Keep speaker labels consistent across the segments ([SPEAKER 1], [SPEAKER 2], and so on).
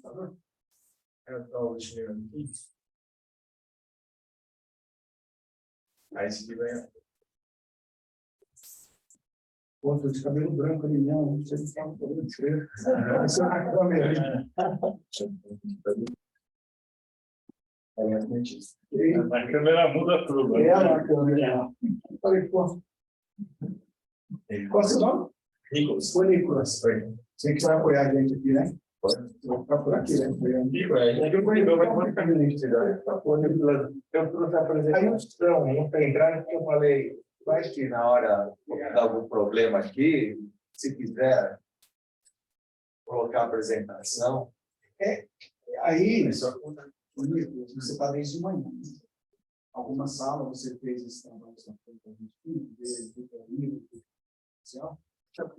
[SPEAKER 1] computador? Eu tirando aqui. Aí esse aqui vai.
[SPEAKER 2] Pô, tô de cabelo branco ali, não sei se tá um problema de cheiro. Essa é a câmera.
[SPEAKER 1] A câmera muda tudo.
[SPEAKER 2] É a câmera. Falei, pô. Qual é o seu nome?
[SPEAKER 1] Nicolas.
[SPEAKER 2] Ô, Nicolas. Você que vai apoiar a gente aqui, né? Vou ficar por aqui, né?
[SPEAKER 1] Eu vou ficar feliz. Eu trouxe a apresentação, não para entrar, eu falei, vai que na hora dar algum problema aqui, se quiser colocar a apresentação.
[SPEAKER 2] Aí, Nicolas, você está desde de manhã. Alguma sala você fez esse trabalho na frente da gente,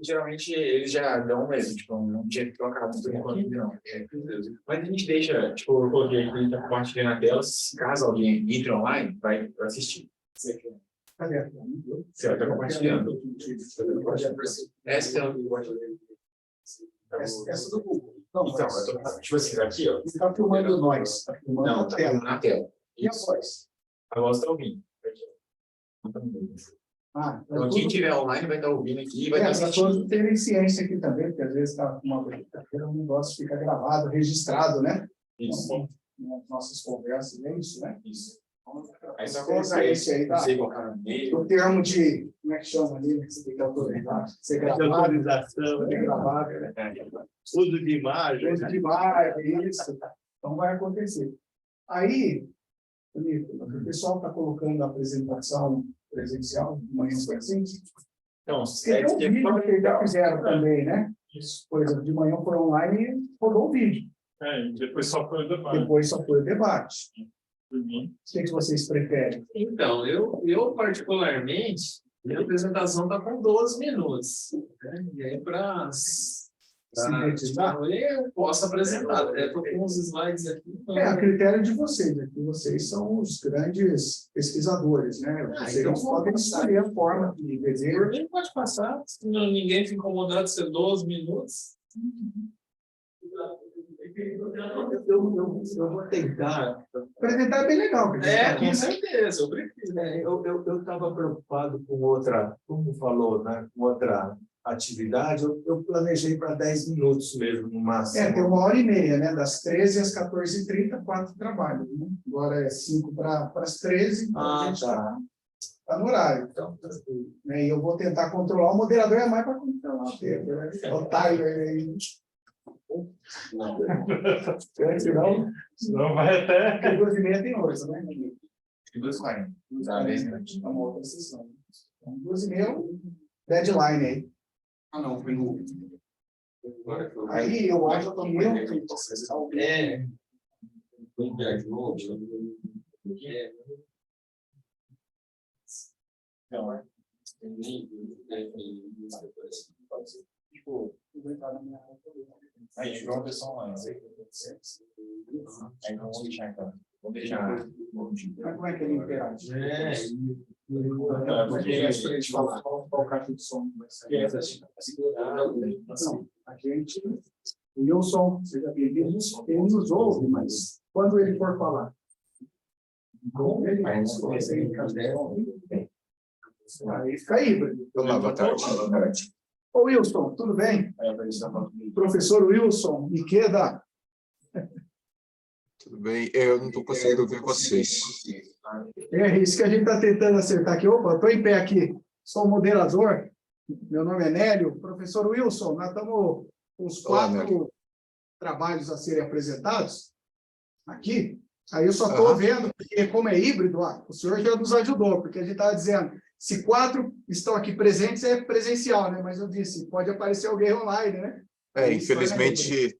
[SPEAKER 3] Geralmente eles já dão mesmo, tipo, um dia que trocar tudo enquanto não. Mas a gente deixa, tipo, eu coloquei aqui, tá compartilhando na tela, se caso alguém entre online, vai assistir.
[SPEAKER 2] Cadê?
[SPEAKER 3] Você vai estar compartilhando. Essa é o
[SPEAKER 2] Essa do Google. Não,
[SPEAKER 3] então,
[SPEAKER 2] mas...
[SPEAKER 3] eu tô, tipo assim, aqui, ó.
[SPEAKER 2] Está filmando nós. Está filmando
[SPEAKER 3] Não,
[SPEAKER 2] a
[SPEAKER 3] tá
[SPEAKER 2] tela.
[SPEAKER 3] na tela.
[SPEAKER 2] E a voz?
[SPEAKER 3] A voz tá ouvindo. Então, quem estiver online vai estar ouvindo aqui e vai estar
[SPEAKER 2] para
[SPEAKER 3] assistindo.
[SPEAKER 2] todos terem ciência aqui também, porque às vezes está com uma brincadeira, o negócio fica gravado, registrado, né?
[SPEAKER 3] Isso.
[SPEAKER 2] Então, nas nossas conversas, é isso, né?
[SPEAKER 3] Isso. Aí só
[SPEAKER 2] Tem
[SPEAKER 3] colocar isso
[SPEAKER 2] ciência aí,
[SPEAKER 3] não
[SPEAKER 2] tá?
[SPEAKER 3] sei colocar no meio.
[SPEAKER 2] O termo de, como é que chama ali, que você tem que autorizar, ser gravado,
[SPEAKER 1] Autorização,
[SPEAKER 2] ser gravado, né?
[SPEAKER 1] uso de imagem.
[SPEAKER 2] Coisa de imagem, isso. Então vai acontecer. Aí, o pessoal está colocando a apresentação presencial, de manhã foi assim.
[SPEAKER 3] Então,
[SPEAKER 2] Tem um vídeo que eles já fizeram também, né?
[SPEAKER 3] Isso.
[SPEAKER 2] Por exemplo, de manhã foi online e rodou o vídeo.
[SPEAKER 1] Depois só foi o debate.
[SPEAKER 2] Depois só foi o debate.
[SPEAKER 1] Por mim.
[SPEAKER 2] O que vocês preferem?
[SPEAKER 4] Então, eu particularmente, minha apresentação está com 12 minutos. Né? E aí, para
[SPEAKER 2] Sintetizar?
[SPEAKER 4] eu posso apresentar. Até estou com uns slides aqui. Então...
[SPEAKER 2] A critério de vocês, aqui vocês são os grandes pesquisadores, né? Vocês
[SPEAKER 4] então
[SPEAKER 2] podem escolher a forma de
[SPEAKER 4] Por
[SPEAKER 2] desenho.
[SPEAKER 4] mim, pode passar. Se ninguém fica incomodado de ser 12 minutos.
[SPEAKER 1] Eu vou tentar.
[SPEAKER 2] Apresentar é bem legal. porque
[SPEAKER 4] Com certeza, eu prefiro.
[SPEAKER 1] Eu estava preocupado com outra, como falou, né? Com outra atividade. Eu planejei para 10 minutos mesmo, no máximo.
[SPEAKER 2] tem 1h30, né? Das 13 às 14h30, 4 trabalhos. Né? Agora é 5 para as 13, então a gente está no horário. Então, né? E eu vou tentar controlar. O moderador é mais para controlar o tempo, né? É o timer aí.
[SPEAKER 1] Senão vai até.
[SPEAKER 2] Porque 12h30 tem hoje, né?
[SPEAKER 3] 2h40.
[SPEAKER 2] É uma outra sessão. Então, 12h30, deadline aí. Ah, não, foi no. Aí eu acho que
[SPEAKER 3] Aí chegou uma pessoa online. Aí não vamos deixar então. Vamos deixar.
[SPEAKER 2] Mas como é que ele interage?
[SPEAKER 3] Porque
[SPEAKER 2] A gente fala qual caixa de som vai sair. A gente, o Wilson, seja bem-vindo, ele nos ouve, mas quando ele for falar, como ele consegue encaixar, aí fica híbrido.
[SPEAKER 3] Olá, boa tarde.
[SPEAKER 2] Ô Wilson, tudo bem? Professor Wilson Ikeda.
[SPEAKER 5] Tudo bem? Eu não estou conseguindo ver vocês.
[SPEAKER 2] É isso que a gente está tentando acertar aqui. Opa, estou em pé aqui. Sou o moderador. Meu nome é Nélio. Professor Wilson, nós estamos com os 4 trabalhos a serem apresentados aqui. Aí eu só estou vendo, porque como é híbrido, o senhor já nos ajudou, porque a gente estava dizendo, se 4 estão aqui presentes, é presencial, né? Mas eu disse, pode aparecer alguém online, né?
[SPEAKER 5] Infelizmente,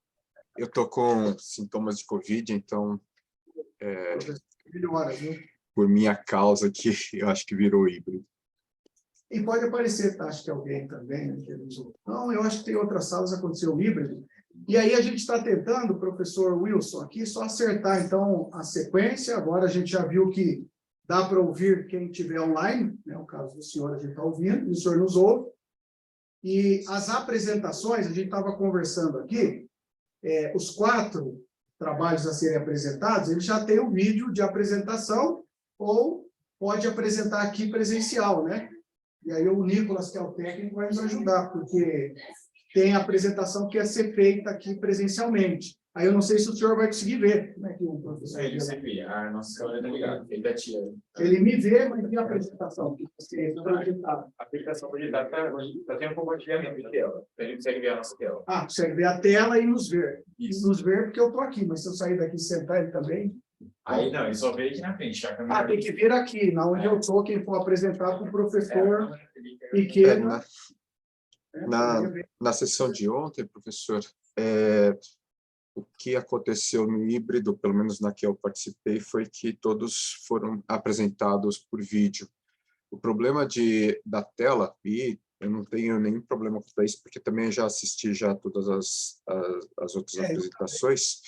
[SPEAKER 5] eu estou com sintomas de Covid, então,
[SPEAKER 2] Melhora, viu?
[SPEAKER 5] por minha causa, que eu acho que virou híbrido.
[SPEAKER 2] E pode aparecer, tá? Acho que alguém também. Né? Não, eu acho que tem outras salas aconteceu híbrido. E aí a gente está tentando, professor Wilson, aqui só acertar, então, a sequência. Agora a gente já viu que dá para ouvir quem estiver online, né? O caso do senhor, a gente está ouvindo, e o senhor nos ouve. E as apresentações, a gente estava conversando aqui, os 4 trabalhos a serem apresentados, ele já tem o vídeo de apresentação, ou pode apresentar aqui presencial, né? E aí o Nicolas, que é o técnico, vai nos ajudar, porque tem a apresentação que ia ser feita aqui presencialmente. Aí eu não sei se o senhor vai conseguir ver, como é que o professor...
[SPEAKER 3] Ele você vê, a nossa câmera tá ligada, ele da tia.
[SPEAKER 2] Ele me vê, mas tem a apresentação.
[SPEAKER 3] A aplicação projetada está tendo compartilhamento de tela. Ele consegue ver a nossa tela.
[SPEAKER 2] Ah, consegue ver a tela e nos ver.
[SPEAKER 3] Isso.
[SPEAKER 2] Nos ver porque eu estou aqui, mas se eu sair daqui e sentar ele também...
[SPEAKER 3] Aí não, ele só vê aqui na frente. A câmera...
[SPEAKER 2] tem que vir aqui, na onde eu estou, quem for apresentar para o professor
[SPEAKER 5] É,
[SPEAKER 2] pequeno.
[SPEAKER 5] na sessão de ontem, professor, o que aconteceu no híbrido, pelo menos na que eu participei, foi que todos foram apresentados por vídeo. O problema da tela, e eu não tenho nenhum problema com isso, porque também já assisti já todas as outras apresentações,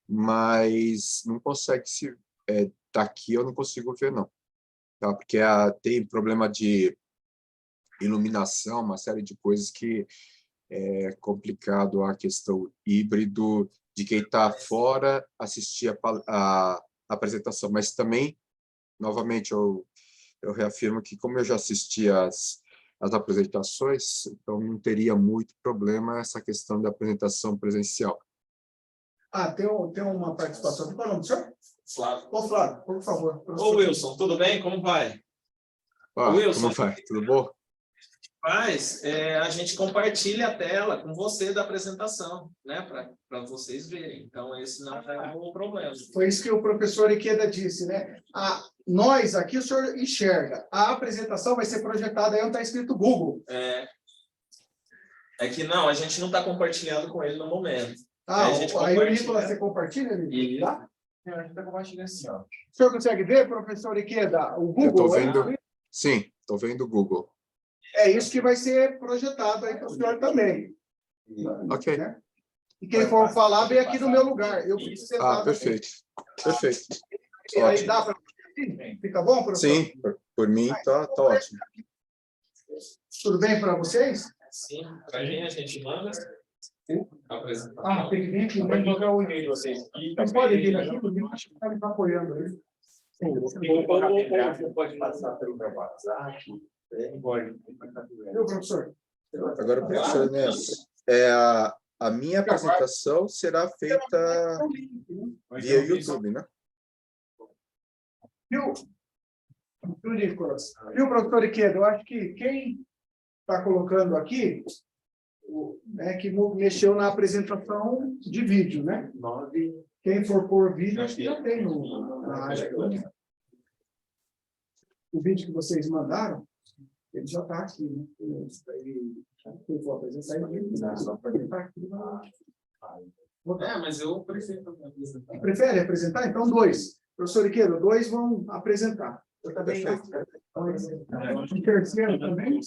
[SPEAKER 5] mas não consegue se... daqui eu não consigo ver, não. Tá? Porque tem problema de iluminação, uma série de coisas que é complicado a questão híbrido de quem está fora assistir a apresentação, mas também, novamente, eu reafirmo que como eu já assisti as apresentações, então não teria muito problema essa questão da apresentação presencial.
[SPEAKER 2] Tem uma participação. Qual é o nome do senhor?
[SPEAKER 4] Flávio.
[SPEAKER 2] Ô, Flávio, por favor.
[SPEAKER 4] Ô, Wilson, tudo bem? Como vai? Wilson.
[SPEAKER 5] Como vai? Tudo bom?
[SPEAKER 4] Mas a gente compartilha a tela com você da apresentação, né? Para vocês verem. Então, esse não é um problema.
[SPEAKER 2] Foi isso que o professor Ikeda disse, né? Nós aqui, o senhor enxerga. A apresentação vai ser projetada aí onde está escrito Google.
[SPEAKER 4] É que não, a gente não está compartilhando com ele no momento.
[SPEAKER 2] Aí o Nicolas, você compartilha, Nicolas? Tá?
[SPEAKER 3] A gente está compartilhando assim, ó.
[SPEAKER 2] O senhor consegue ver, professor Ikeda, o Google?
[SPEAKER 5] Eu estou vendo, sim, estou vendo o Google.
[SPEAKER 2] É isso que vai ser projetado aí para o senhor também.
[SPEAKER 5] Ok.
[SPEAKER 2] Né? E quem for falar, vem aqui no meu lugar. Eu fico sentado
[SPEAKER 5] perfeito.
[SPEAKER 2] Aqui.
[SPEAKER 5] Perfeito.
[SPEAKER 2] E aí dá para... Fica bom, professor?
[SPEAKER 5] Sim, por mim tá ótimo.
[SPEAKER 2] Tudo bem para vocês?
[SPEAKER 4] Sim, para a gente manda apresentar.
[SPEAKER 2] Tem que vir aqui.
[SPEAKER 3] Vai colocar o e-mail de vocês.
[SPEAKER 2] Mas pode vir aqui, o Nicolas está me apoiando aí.
[SPEAKER 1] Você pode passar pelo meu WhatsApp.
[SPEAKER 2] Viu, professor?
[SPEAKER 5] Agora, professor Ernesto, a minha apresentação será feita via YouTube, né?
[SPEAKER 2] Viu, Nicolas? Viu, professor Ikeda? Eu acho que quem está colocando aqui que mexeu na apresentação de vídeo, né? Quem for por vídeo, acho que já tem na área. O vídeo que vocês mandaram, ele já está aqui, né? Quem for apresentar, ele só apresentar aqui.
[SPEAKER 4] Mas eu prefiro apresentar.
[SPEAKER 2] Prefere apresentar? Então, 2. Professor Ikeda, 2 vão apresentar. Eu também. O terceiro também?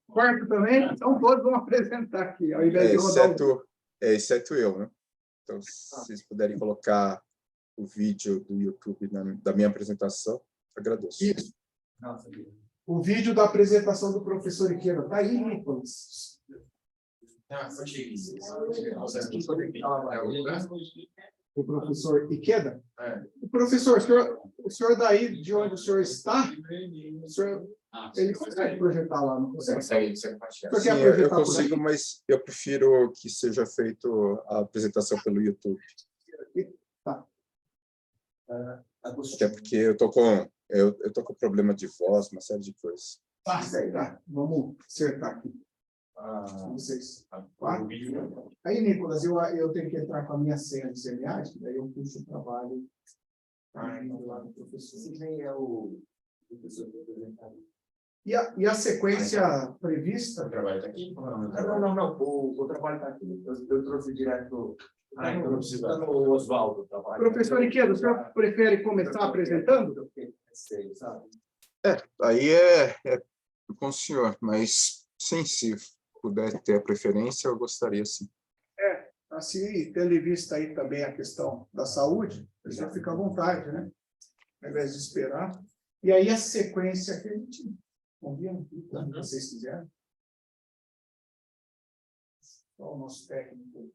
[SPEAKER 2] Quarto também? Então, todos vão apresentar aqui, ao invés de rodar
[SPEAKER 5] exceto eu, né? Então, se vocês puderem colocar o vídeo do YouTube da minha apresentação, agradeço.
[SPEAKER 2] Isso. O vídeo da apresentação do professor Ikeda. Está aí, Nicolas. O professor Ikeda? O professor, o senhor daí, de onde o senhor está, ele consegue projetar lá, não consegue?
[SPEAKER 3] Consegue compartilhar.
[SPEAKER 5] Sim, eu consigo, mas eu prefiro que seja feito a apresentação pelo YouTube.
[SPEAKER 2] Tá.
[SPEAKER 5] Até porque eu tô com problema de voz, uma série de coisas.
[SPEAKER 2] Tá. Vamos acertar aqui. Vocês. Aí, Nicolas, eu tenho que entrar com a minha senha de CMAs, daí eu puxo o trabalho lá do professor. E a sequência prevista?
[SPEAKER 3] O trabalho está aqui?
[SPEAKER 1] Não. O trabalho está aqui. Eu trouxe direto. Está no Oswaldo.
[SPEAKER 2] Professor Ikeda, o senhor prefere começar apresentando?
[SPEAKER 5] Aí é com o senhor, mas sim, se puder ter a preferência, eu gostaria sim.
[SPEAKER 2] Assim, tendo em vista aí também a questão da saúde, a gente fica à vontade, né? Ao invés de esperar. E aí a sequência que a gente combina, se vocês quiserem. Só o nosso técnico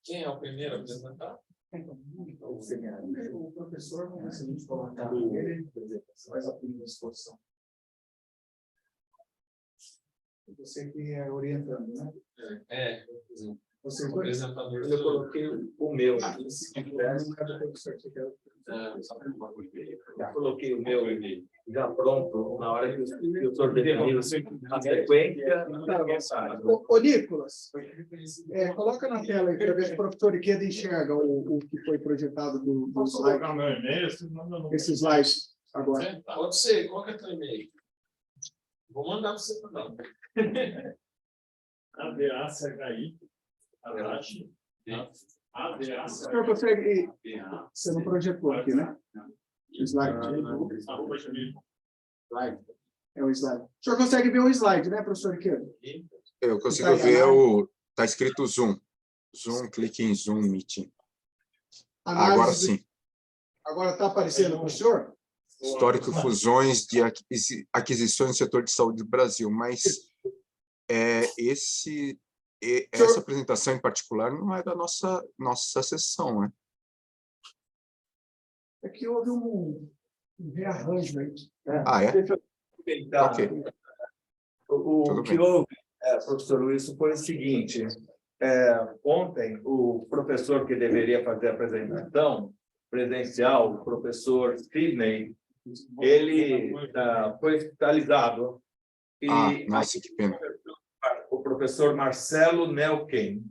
[SPEAKER 4] Quem é o primeiro a apresentar?
[SPEAKER 2] O professor, vamos ver se a gente colocar ele, faz a primeira exposição. Você que é orientando, né?
[SPEAKER 4] É,
[SPEAKER 2] Você
[SPEAKER 4] o
[SPEAKER 2] foi?
[SPEAKER 4] apresentador.
[SPEAKER 1] Eu coloquei o meu
[SPEAKER 2] Ah,
[SPEAKER 1] aqui.
[SPEAKER 2] se quiser, não é do professor que quer.
[SPEAKER 1] Eu coloquei o meu já pronto na hora que o sorvete a sequência.
[SPEAKER 2] Ô, Nicolas, coloca na tela aí para ver se o professor Iqueda enxerga o que foi projetado do slide. Esse slide agora.
[SPEAKER 4] Pode ser, qual que é o teu e-mail? Vou mandar para você também.
[SPEAKER 2] O senhor consegue. Você não projetou aqui, né? O slide. É o slide. O senhor consegue ver o slide, né, professor Iqueda?
[SPEAKER 5] Eu consigo ver Está escrito Zoom. Zoom, clique em Zoom Meeting. Agora sim.
[SPEAKER 2] Agora está aparecendo para o senhor?
[SPEAKER 5] Histórico fusões de aquisições do setor de saúde do Brasil, mas essa apresentação em particular não é da nossa sessão, né?
[SPEAKER 2] É que houve um rearranjo aí.
[SPEAKER 1] Deixa eu tentar.
[SPEAKER 5] Ok.
[SPEAKER 1] O
[SPEAKER 5] Tudo
[SPEAKER 1] que
[SPEAKER 5] bem.
[SPEAKER 1] houve, professor Luiz, foi o seguinte: ontem, o professor que deveria fazer a apresentação presencial, o professor Sidney, ele foi hospitalizado. E
[SPEAKER 5] nossa, que pena.
[SPEAKER 1] o professor Marcelo Nelken,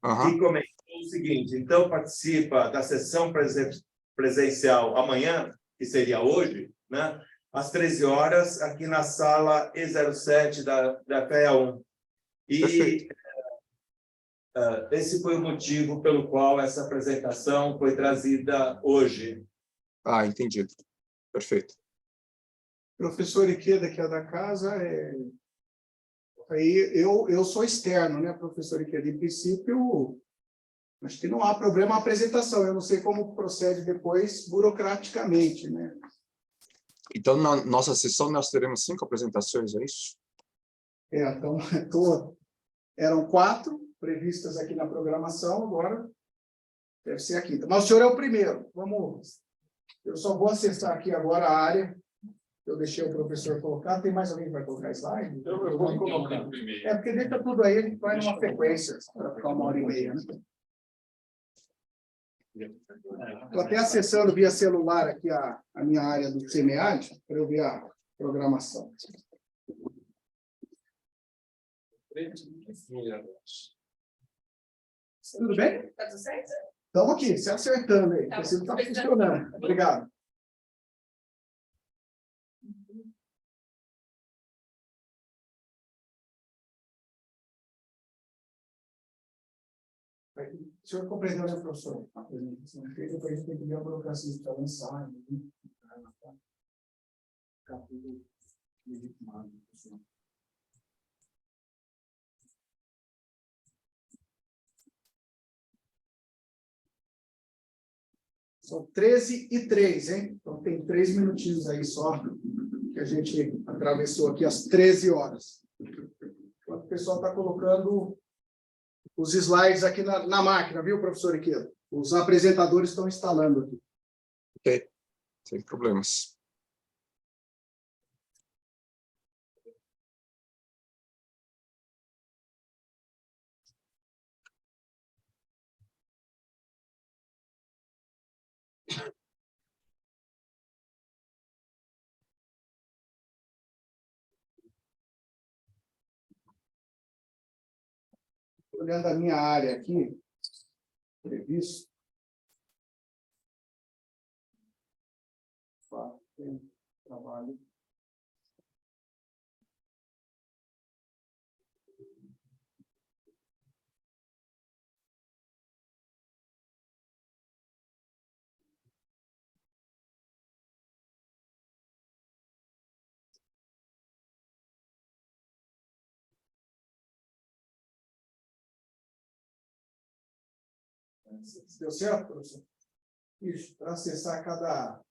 [SPEAKER 5] Aham.
[SPEAKER 1] que comentou o seguinte: então participa da sessão presencial amanhã, que seria hoje, né, às 13 horas, aqui na sala E07 da FEA 1. E esse foi o motivo pelo qual essa apresentação foi trazida hoje.
[SPEAKER 5] Entendido. Perfeito.
[SPEAKER 2] Professor Iqueda, que é da casa, aí eu sou externo, né, professor Iqueda? Em princípio, acho que não há problema a apresentação. Eu não sei como procede depois burocraticamente, né?
[SPEAKER 5] Então, na nossa sessão, nós teremos 5 apresentações, é isso?
[SPEAKER 2] Então, eram 4 previstas aqui na programação, agora deve ser a 5ª. Mas o senhor é o primeiro. Eu só vou acessar aqui agora a área. Eu deixei o professor colocar. Tem mais alguém que vai colocar slide?
[SPEAKER 4] Eu vou colocar primeiro.
[SPEAKER 2] Porque deixa tudo aí, a gente vai numa sequência, para ficar 1h30, né? Estou até acessando via celular aqui a minha área do CMEAD, para eu ver a programação. Tudo bem?
[SPEAKER 6] Tá tudo certo?
[SPEAKER 2] Estamos aqui, se acertando aí. Você não está funcionando. Obrigado. O senhor compreendeu, né, professor? A apresentação feita, depois a gente tem que ver a burocracia para lançar. Ficar tudo legitimado, professor. São 13h03, hein? Então tem 3 minutinhos aí só que a gente atravessou aqui às 13 horas. Enquanto o pessoal está colocando os slides aqui na máquina, viu, professor Iqueda? Os apresentadores estão instalando aqui.
[SPEAKER 5] Ok, sem problemas.
[SPEAKER 2] Olhando a minha área aqui, previsto. Tem trabalho. Deu certo, professor? Isso, para acessar cada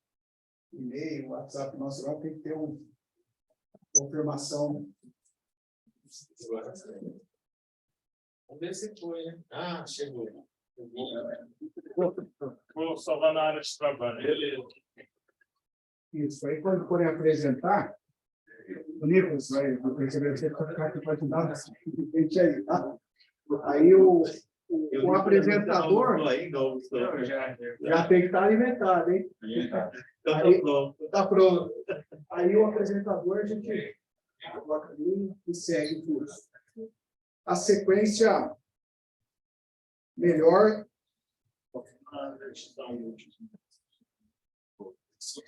[SPEAKER 2] e-mail, WhatsApp nosso, lá tem que ter uma confirmação.
[SPEAKER 4] Vamos ver se foi, né? Ah, chegou.
[SPEAKER 6] Vou salvar na área de trabalho. Beleza.
[SPEAKER 2] Isso, aí quando forem apresentar, o Nicolas vai receber você para ficar aqui para ajudar. Gente aí, tá? Aí o apresentador já tem que estar alimentado, hein? Aí, tá pronto. Aí o apresentador a gente coloca ali e segue tudo. A sequência melhor.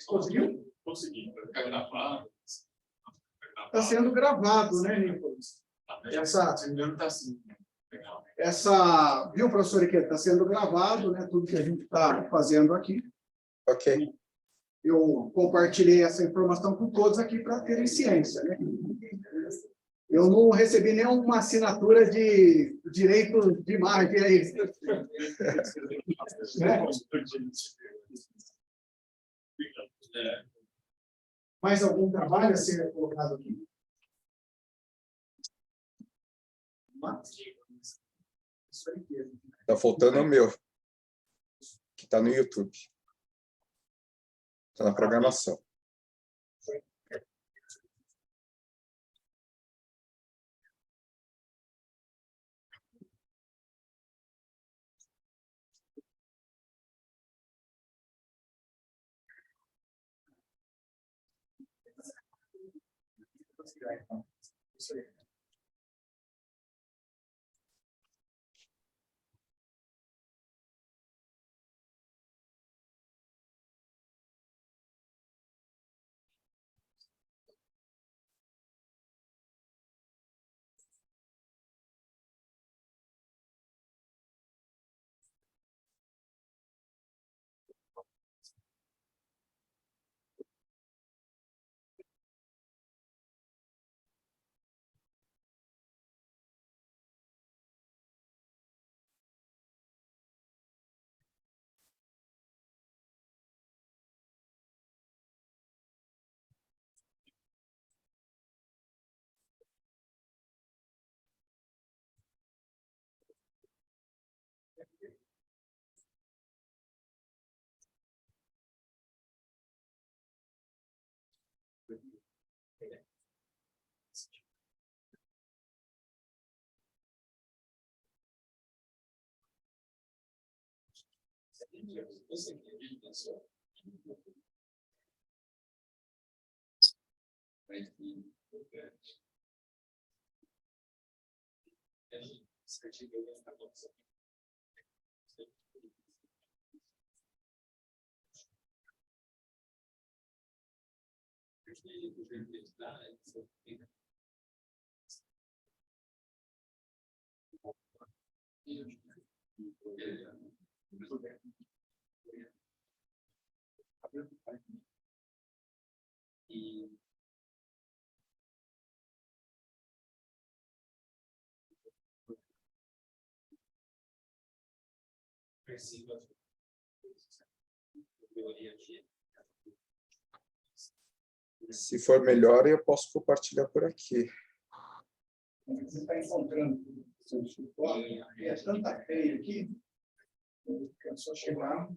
[SPEAKER 2] Conseguiu?
[SPEAKER 6] Consegui.
[SPEAKER 2] Está sendo gravado, né, Nicolas? Viu, professor Iqueta? Está sendo gravado, né? Tudo que a gente está fazendo aqui.
[SPEAKER 5] Ok.
[SPEAKER 2] Eu compartilhei essa informação com todos aqui para terem ciência, né? Eu não recebi nenhuma assinatura de direito de imagem aí. Né? Mais algum trabalho a ser colocado aqui?
[SPEAKER 5] Está faltando o meu, que está no YouTube. Está na programação. Se for melhor, eu posso compartilhar por aqui.
[SPEAKER 2] Você está encontrando seu escritório, é tanta feia aqui, que é só chegar.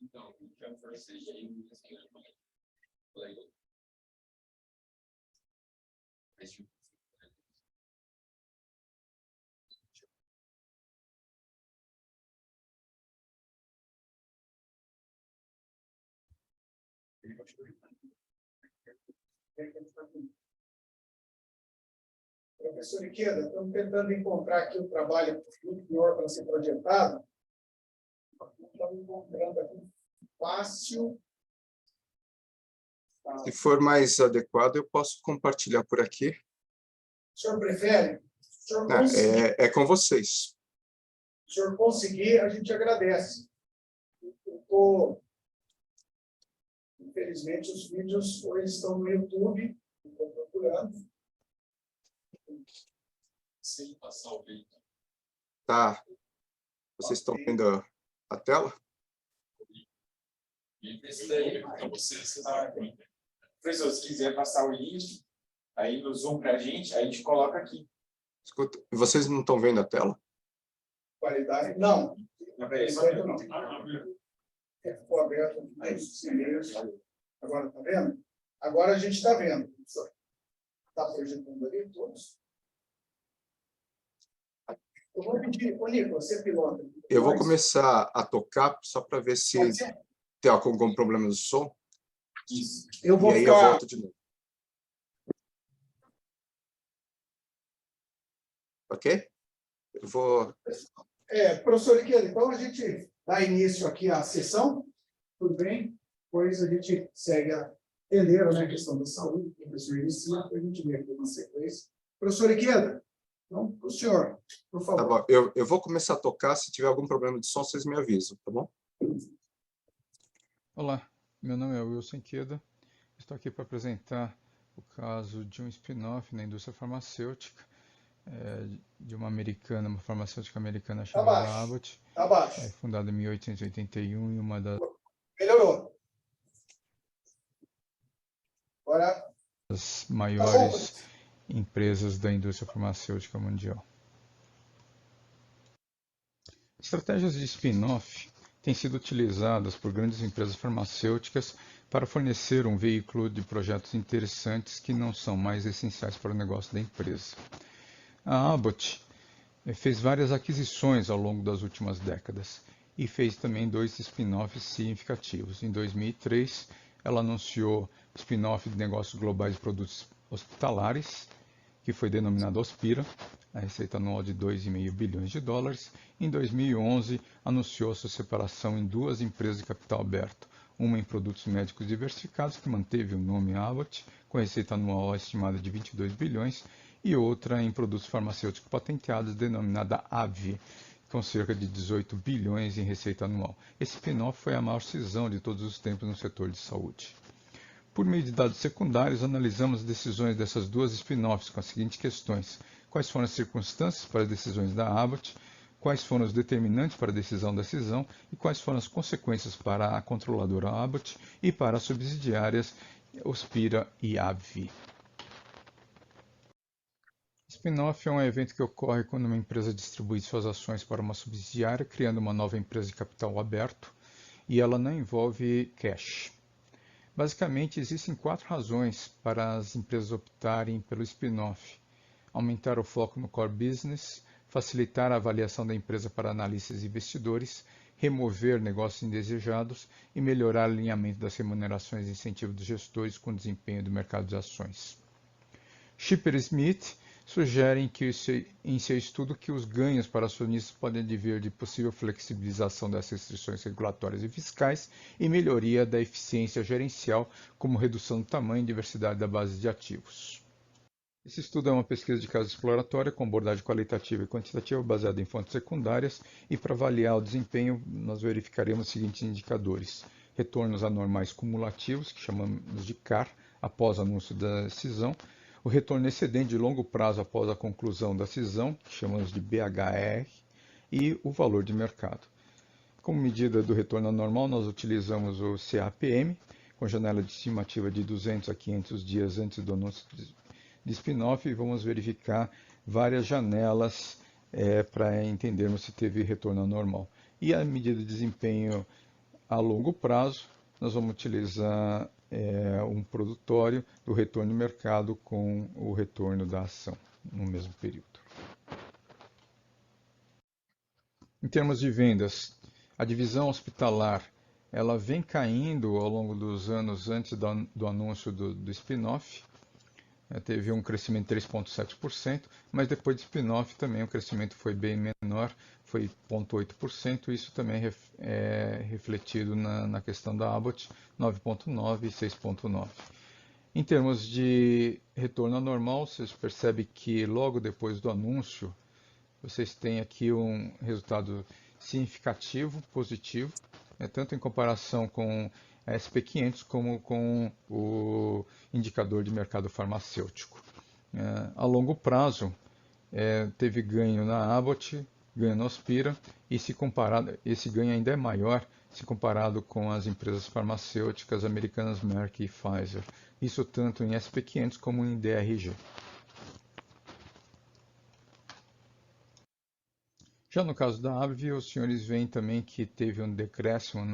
[SPEAKER 3] Então, já forcei aí, legal.
[SPEAKER 2] Professor Iqueda, estamos tentando encontrar aqui o trabalho muito pior para ser projetado. Estamos encontrando aqui fácil.
[SPEAKER 5] Se for mais adequado, eu posso compartilhar por aqui.
[SPEAKER 2] O senhor prefere? O senhor
[SPEAKER 5] Não,
[SPEAKER 2] conseguir,
[SPEAKER 5] é com vocês.
[SPEAKER 2] o senhor conseguir, a gente agradece. Infelizmente, os vídeos hoje estão no YouTube. Estou procurando.
[SPEAKER 3] Sem passar o vídeo.
[SPEAKER 5] Tá. Vocês estão vendo a tela?
[SPEAKER 3] Esse daí, então você vai. Professor, se quiser passar o link, aí no Zoom para a gente coloca aqui.
[SPEAKER 5] Escuta, vocês não estão vendo a tela?
[SPEAKER 2] Qualidade? Não.
[SPEAKER 3] Não, peraí, só
[SPEAKER 2] Não. Ficou aberto os e-mails. Agora está vendo? Agora a gente está vendo. Está projetando ali todos. Eu vou pedir, ô Nico, você pilota.
[SPEAKER 5] Eu vou começar a tocar só para ver se
[SPEAKER 2] Pode ser?
[SPEAKER 5] tem algum problema do som.
[SPEAKER 3] Isso.
[SPEAKER 2] Eu vou
[SPEAKER 5] E aí eu
[SPEAKER 2] ficar.
[SPEAKER 5] volto de novo. Ok? Eu vou...
[SPEAKER 2] Professor Iqueda, então a gente dá início aqui à sessão, tudo bem? Depois a gente segue entender, né, a questão da saúde, o professor inicia, depois a gente vê aqui uma sequência. Professor Iqueda, então, o senhor, por
[SPEAKER 5] Tá
[SPEAKER 2] favor.
[SPEAKER 5] bom. Eu vou começar a tocar. Se tiver algum problema de som, vocês me avisam, tá bom?
[SPEAKER 7] Olá, meu nome é Wilson Iqueda. Estou aqui para apresentar o caso de um spin-off na indústria farmacêutica de uma farmacêutica americana chamada Abbott,
[SPEAKER 2] Abaixo.
[SPEAKER 7] fundada em 1881 e uma
[SPEAKER 2] Melhorou. Agora,
[SPEAKER 7] das maiores empresas da indústria farmacêutica mundial. Estratégias de spin-off têm sido utilizadas por grandes empresas farmacêuticas para fornecer um veículo de projetos interessantes que não são mais essenciais para o negócio da empresa. A Abbott fez várias aquisições ao longo das últimas décadas e fez também 2 spin-offs significativos. Em 2003, ela anunciou o spin-off de negócios globais de produtos hospitalares, que foi denominado Hospira, a receita anual de 2,5 bilhões de dólares. Em 2011, anunciou sua separação em 2 empresas de capital aberto, uma em produtos médicos diversificados, que manteve o nome Abbott, com receita anual estimada de 22 bilhões, e outra em produtos farmacêuticos patenteados, denominada AbbVie, com cerca de 18 bilhões em receita anual. Esse spin-off foi a maior cisão de todos os tempos no setor de saúde. Por meio de dados secundários, analisamos as decisões dessas 2 spin-offs com as seguintes questões: quais foram as circunstâncias para as decisões da Abbott, quais foram os determinantes para a decisão da cisão e quais foram as consequências para a controladora Abbott e para as subsidiárias Hospira e AbbVie. Spin-off é um evento que ocorre quando uma empresa distribui suas ações para uma subsidiária, criando uma nova empresa de capital aberto, e ela não envolve cash. Basicamente, existem 4 razões para as empresas optarem pelo spin-off: aumentar o foco no core business, facilitar a avaliação da empresa para analistas e investidores, remover negócios indesejados e melhorar o alinhamento das remunerações e incentivos dos gestores com o desempenho do mercado de ações. Shipper e Smith sugerem em seu estudo que os ganhos para acionistas podem advir de possível flexibilização das restrições regulatórias e fiscais e melhoria da eficiência gerencial, como redução do tamanho e diversidade da base de ativos. Esse estudo é uma pesquisa de caso exploratória com abordagem qualitativa e quantitativa baseada em fontes secundárias, e para avaliar o desempenho nós verificaremos os seguintes indicadores: retornos anormais cumulativos, que chamamos de CAR, após o anúncio da cisão, o retorno excedente de longo prazo após a conclusão da cisão, que chamamos de BHR, e o valor de mercado. Como medida do retorno anormal, nós utilizamos o CAPM, com janela de estimativa de 200 a 500 dias antes do anúncio de spin-off, e vamos verificar várias janelas para entendermos se teve retorno anormal. E a medida de desempenho a longo prazo, nós vamos utilizar um produtório do retorno de mercado com o retorno da ação no mesmo período. Em termos de vendas, a divisão hospitalar ela vem caindo ao longo dos anos antes do anúncio do spin-off. Teve um crescimento de 3,7%, mas depois do spin-off também o crescimento foi bem menor, foi 0,8%. Isso também é refletido na questão da Abbott, 9,9% e 6,9%. Em termos de retorno anormal, vocês percebem que logo depois do anúncio, vocês têm aqui um resultado significativo, positivo, tanto em comparação com a SP500 como com o indicador de mercado farmacêutico. A longo prazo, teve ganho na Abbott, ganho na Hospira, e se comparado, esse ganho ainda é maior se comparado com as empresas farmacêuticas americanas Merck e Pfizer. Isso tanto em SP500 como em DRG. Já no caso da AbbVie, os senhores veem também que teve um decréscimo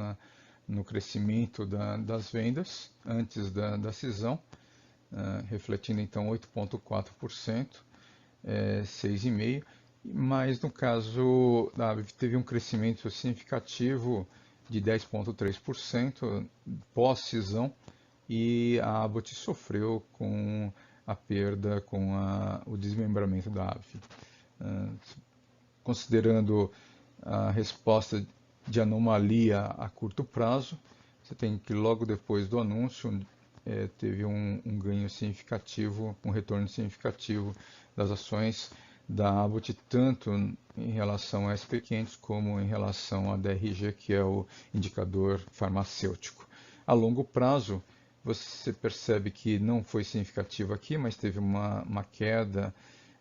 [SPEAKER 7] no crescimento das vendas antes da cisão, refletindo então 8,4%, 6,5%, mas no caso da AbbVie teve um crescimento significativo de 10,3% pós-cisão, e a Abbott sofreu com a perda, com o desmembramento da AbbVie. Considerando a resposta de anomalia a curto prazo, você tem que logo depois do anúncio teve um ganho significativo, um retorno significativo das ações da Abbott, tanto em relação a SP500 como em relação a DRG, que é o indicador farmacêutico. A longo prazo, você percebe que não foi significativo aqui, mas teve uma queda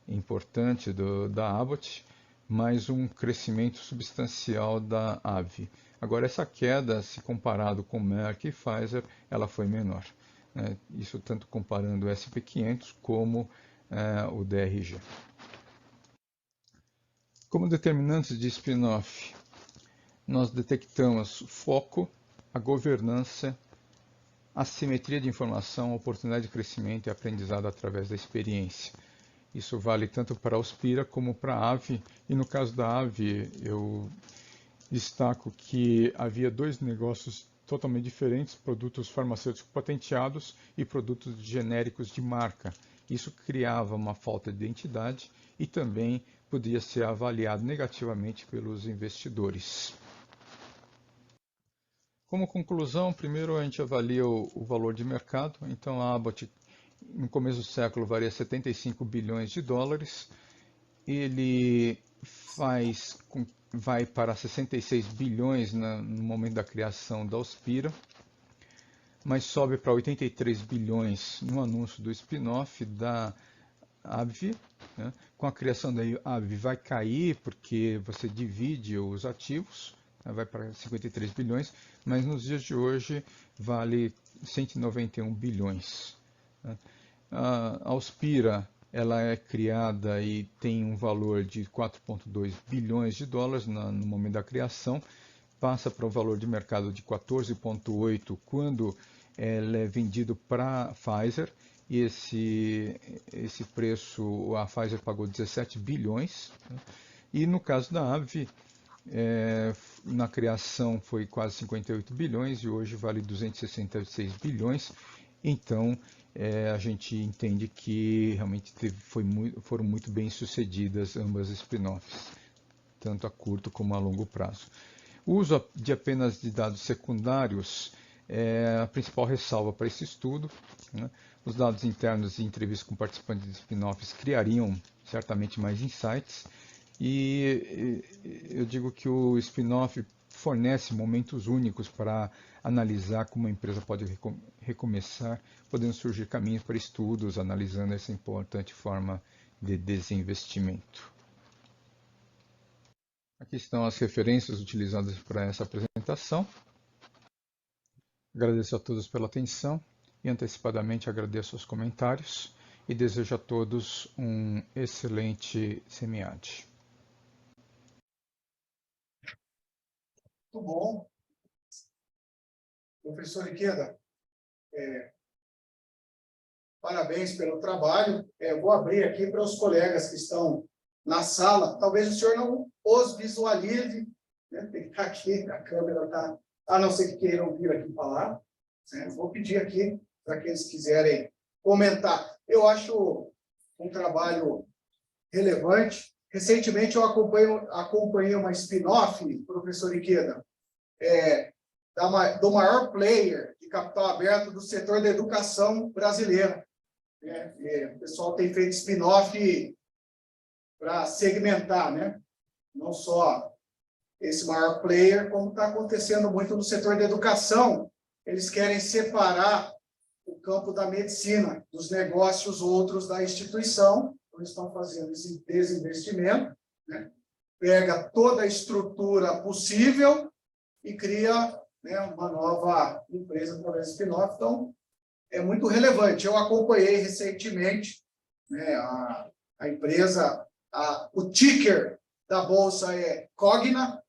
[SPEAKER 7] importante da Abbott, mais um crescimento substancial da AbbVie. Agora, essa queda, se comparado com Merck e Pfizer, ela foi menor. Isso tanto comparando o SP500 como o DRG. Como determinantes de spin-off, nós detectamos foco, a governança, a simetria de informação, a oportunidade de crescimento e aprendizado através da experiência. Isso vale tanto para a Hospira como para a AbbVie, e no caso da AbbVie eu destaco que havia dois negócios totalmente diferentes, produtos farmacêuticos patenteados e produtos genéricos de marca. Isso criava uma falta de identidade e também podia ser avaliado negativamente pelos investidores. Como conclusão, primeiro a gente avalia o valor de mercado. Então a Abbott no começo do século valia 75 bilhões de dólares, ele vai para 66 bilhões no momento da criação da Hospira, mas sobe para 83 bilhões no anúncio do spin-off da AbbVie. Com a criação da AbbVie vai cair porque você divide os ativos, vai para 53 bilhões, mas nos dias de hoje vale 191 bilhões. A Hospira ela é criada e tem um valor de 4,2 bilhões de dólares no momento da criação, passa para um valor de mercado de 14,8 quando ela é vendido para a Pfizer, e esse preço a Pfizer pagou 17 bilhões. E no caso da AbbVie, na criação foi quase 58 bilhões e hoje vale 266 bilhões. Então, a gente entende que realmente foram muito bem sucedidas ambas as spin-offs, tanto a curto como a longo prazo. O uso de apenas de dados secundários é a principal ressalva para esse estudo. Os dados internos e entrevistas com participantes de spin-offs criariam certamente mais insights, e eu digo que o spin-off fornece momentos únicos para analisar como a empresa pode recomeçar, podendo surgir caminhos para estudos, analisando essa importante forma de desinvestimento. Aqui estão as referências utilizadas para essa apresentação. Agradeço a todos pela atenção e antecipadamente agradeço os comentários e desejo a todos um excelente SEMIAD.
[SPEAKER 2] Muito bom. Professor Ikeda, parabéns pelo trabalho. Vou abrir aqui para os colegas que estão na sala. Talvez o senhor não os visualize, né? Tem que estar aqui, a câmera está... A não ser que queiram vir aqui falar. Né? Vou pedir aqui para que eles quiserem comentar. Eu acho um trabalho relevante. Recentemente, eu acompanhei uma spin-off, professor Ikeda, do maior player de capital aberto do setor da educação brasileira. O pessoal tem feito spin-off para segmentar, né? Não só esse maior player, como está acontecendo muito no setor da educação. Eles querem separar o campo da medicina dos negócios outros da instituição. Então, estão fazendo esse desinvestimento, né? Pega toda a estrutura possível e cria, né, uma nova empresa através do spin-off. Então, é muito relevante. Eu acompanhei recentemente, né, a empresa, o ticker da Bolsa é Cogna.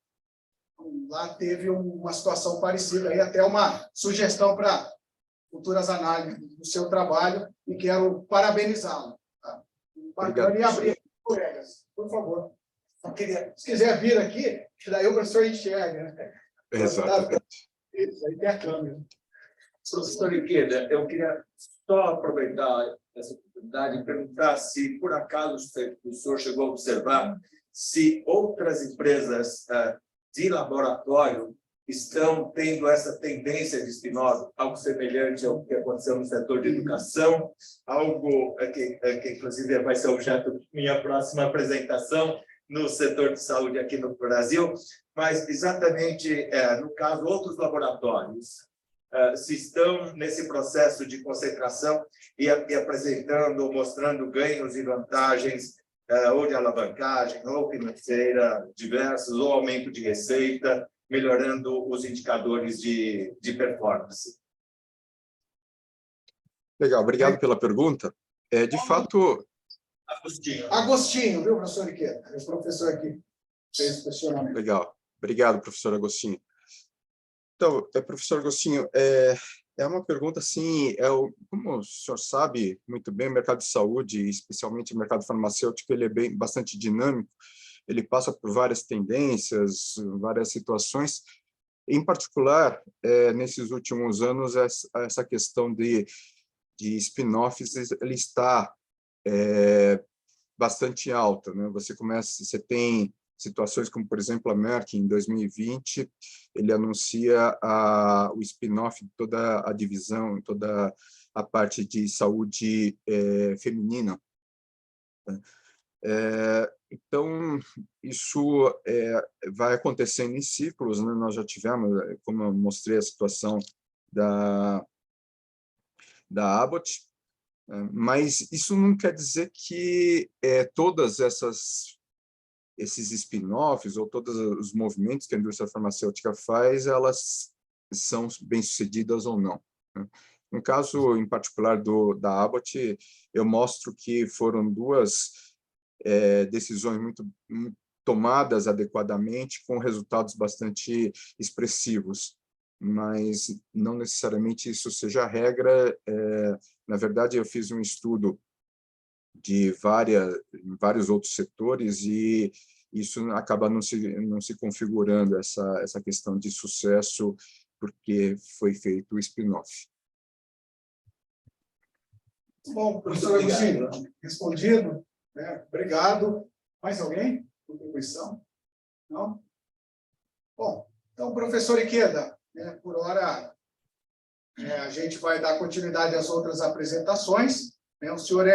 [SPEAKER 2] Lá teve uma situação parecida, aí até uma sugestão para futuras análises do seu trabalho, e quero parabenizá-lo. Tá? Bacana. E abrir aqui, colegas, por favor. Se quiser vir aqui, daí o professor enxerga. Né?
[SPEAKER 5] Exatamente.
[SPEAKER 2] Isso, aí tem a câmera.
[SPEAKER 1] Professor Ikeda, eu queria só aproveitar essa oportunidade e perguntar se, por acaso, o senhor chegou a observar se outras empresas de laboratório estão tendo essa tendência de spin-off, algo semelhante ao que aconteceu no setor de educação, algo que inclusive vai ser objeto da minha próxima apresentação no setor de saúde aqui no Brasil, mas exatamente, no caso, outros laboratórios se estão nesse processo de concentração e apresentando, mostrando ganhos e vantagens, ou de alavancagem, ou financeira, diversos, ou aumento de receita, melhorando os indicadores de performance.
[SPEAKER 5] Legal, obrigado pela pergunta. De fato...
[SPEAKER 2] Agostinho, viu, professor Ikeda? O professor aqui fez o questionamento.
[SPEAKER 5] Legal, obrigado, professor Agostinho. Então, professor Agostinho, é uma pergunta assim, como o senhor sabe muito bem, o mercado de saúde, especialmente o mercado farmacêutico, ele é bastante dinâmico, ele passa por várias tendências, várias situações. Em particular, nesses últimos anos, essa questão de spin-offs, ele está bastante alta, né? Você tem situações como, por exemplo, a Merck, em 2020, ele anuncia o spin-off de toda a divisão, toda a parte de saúde feminina. Então, isso vai acontecendo em ciclos, né? Nós já tivemos, como eu mostrei, a situação da Abbott, mas isso não quer dizer que todas esses spin-offs ou todos os movimentos que a indústria farmacêutica faz, elas são bem-sucedidas ou não. No caso, em particular, da Abbott, eu mostro que foram duas decisões muito tomadas adequadamente, com resultados bastante expressivos, mas não necessariamente isso seja a regra. Na verdade, eu fiz um estudo de vários outros setores e isso acaba não se configurando essa questão de sucesso porque foi feito o spin-off.
[SPEAKER 2] Bom, professor Agostinho, respondido, né? Obrigado. Mais alguém? Contribuição? Não? Bom, então, professor Ikeda, né, por hora, a gente vai dar continuidade às outras apresentações. Né? O senhor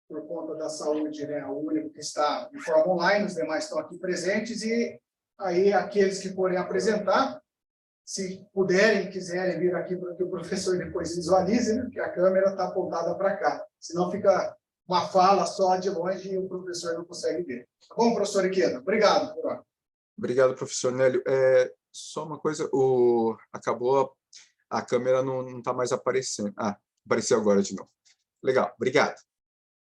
[SPEAKER 2] por conta da saúde, né, o único que está de forma online, os demais estão aqui presentes, e aí aqueles que forem apresentar, se puderem, quiserem vir aqui para que o professor depois visualize, né, porque a câmera está apontada para cá, senão fica uma fala só de longe e o professor não consegue ver. Tá bom, professor Ikeda? Obrigado.
[SPEAKER 5] Obrigado, professor Nélio. Só uma coisa, acabou, a câmera não está mais aparecendo. Apareceu agora de novo. Legal, obrigado.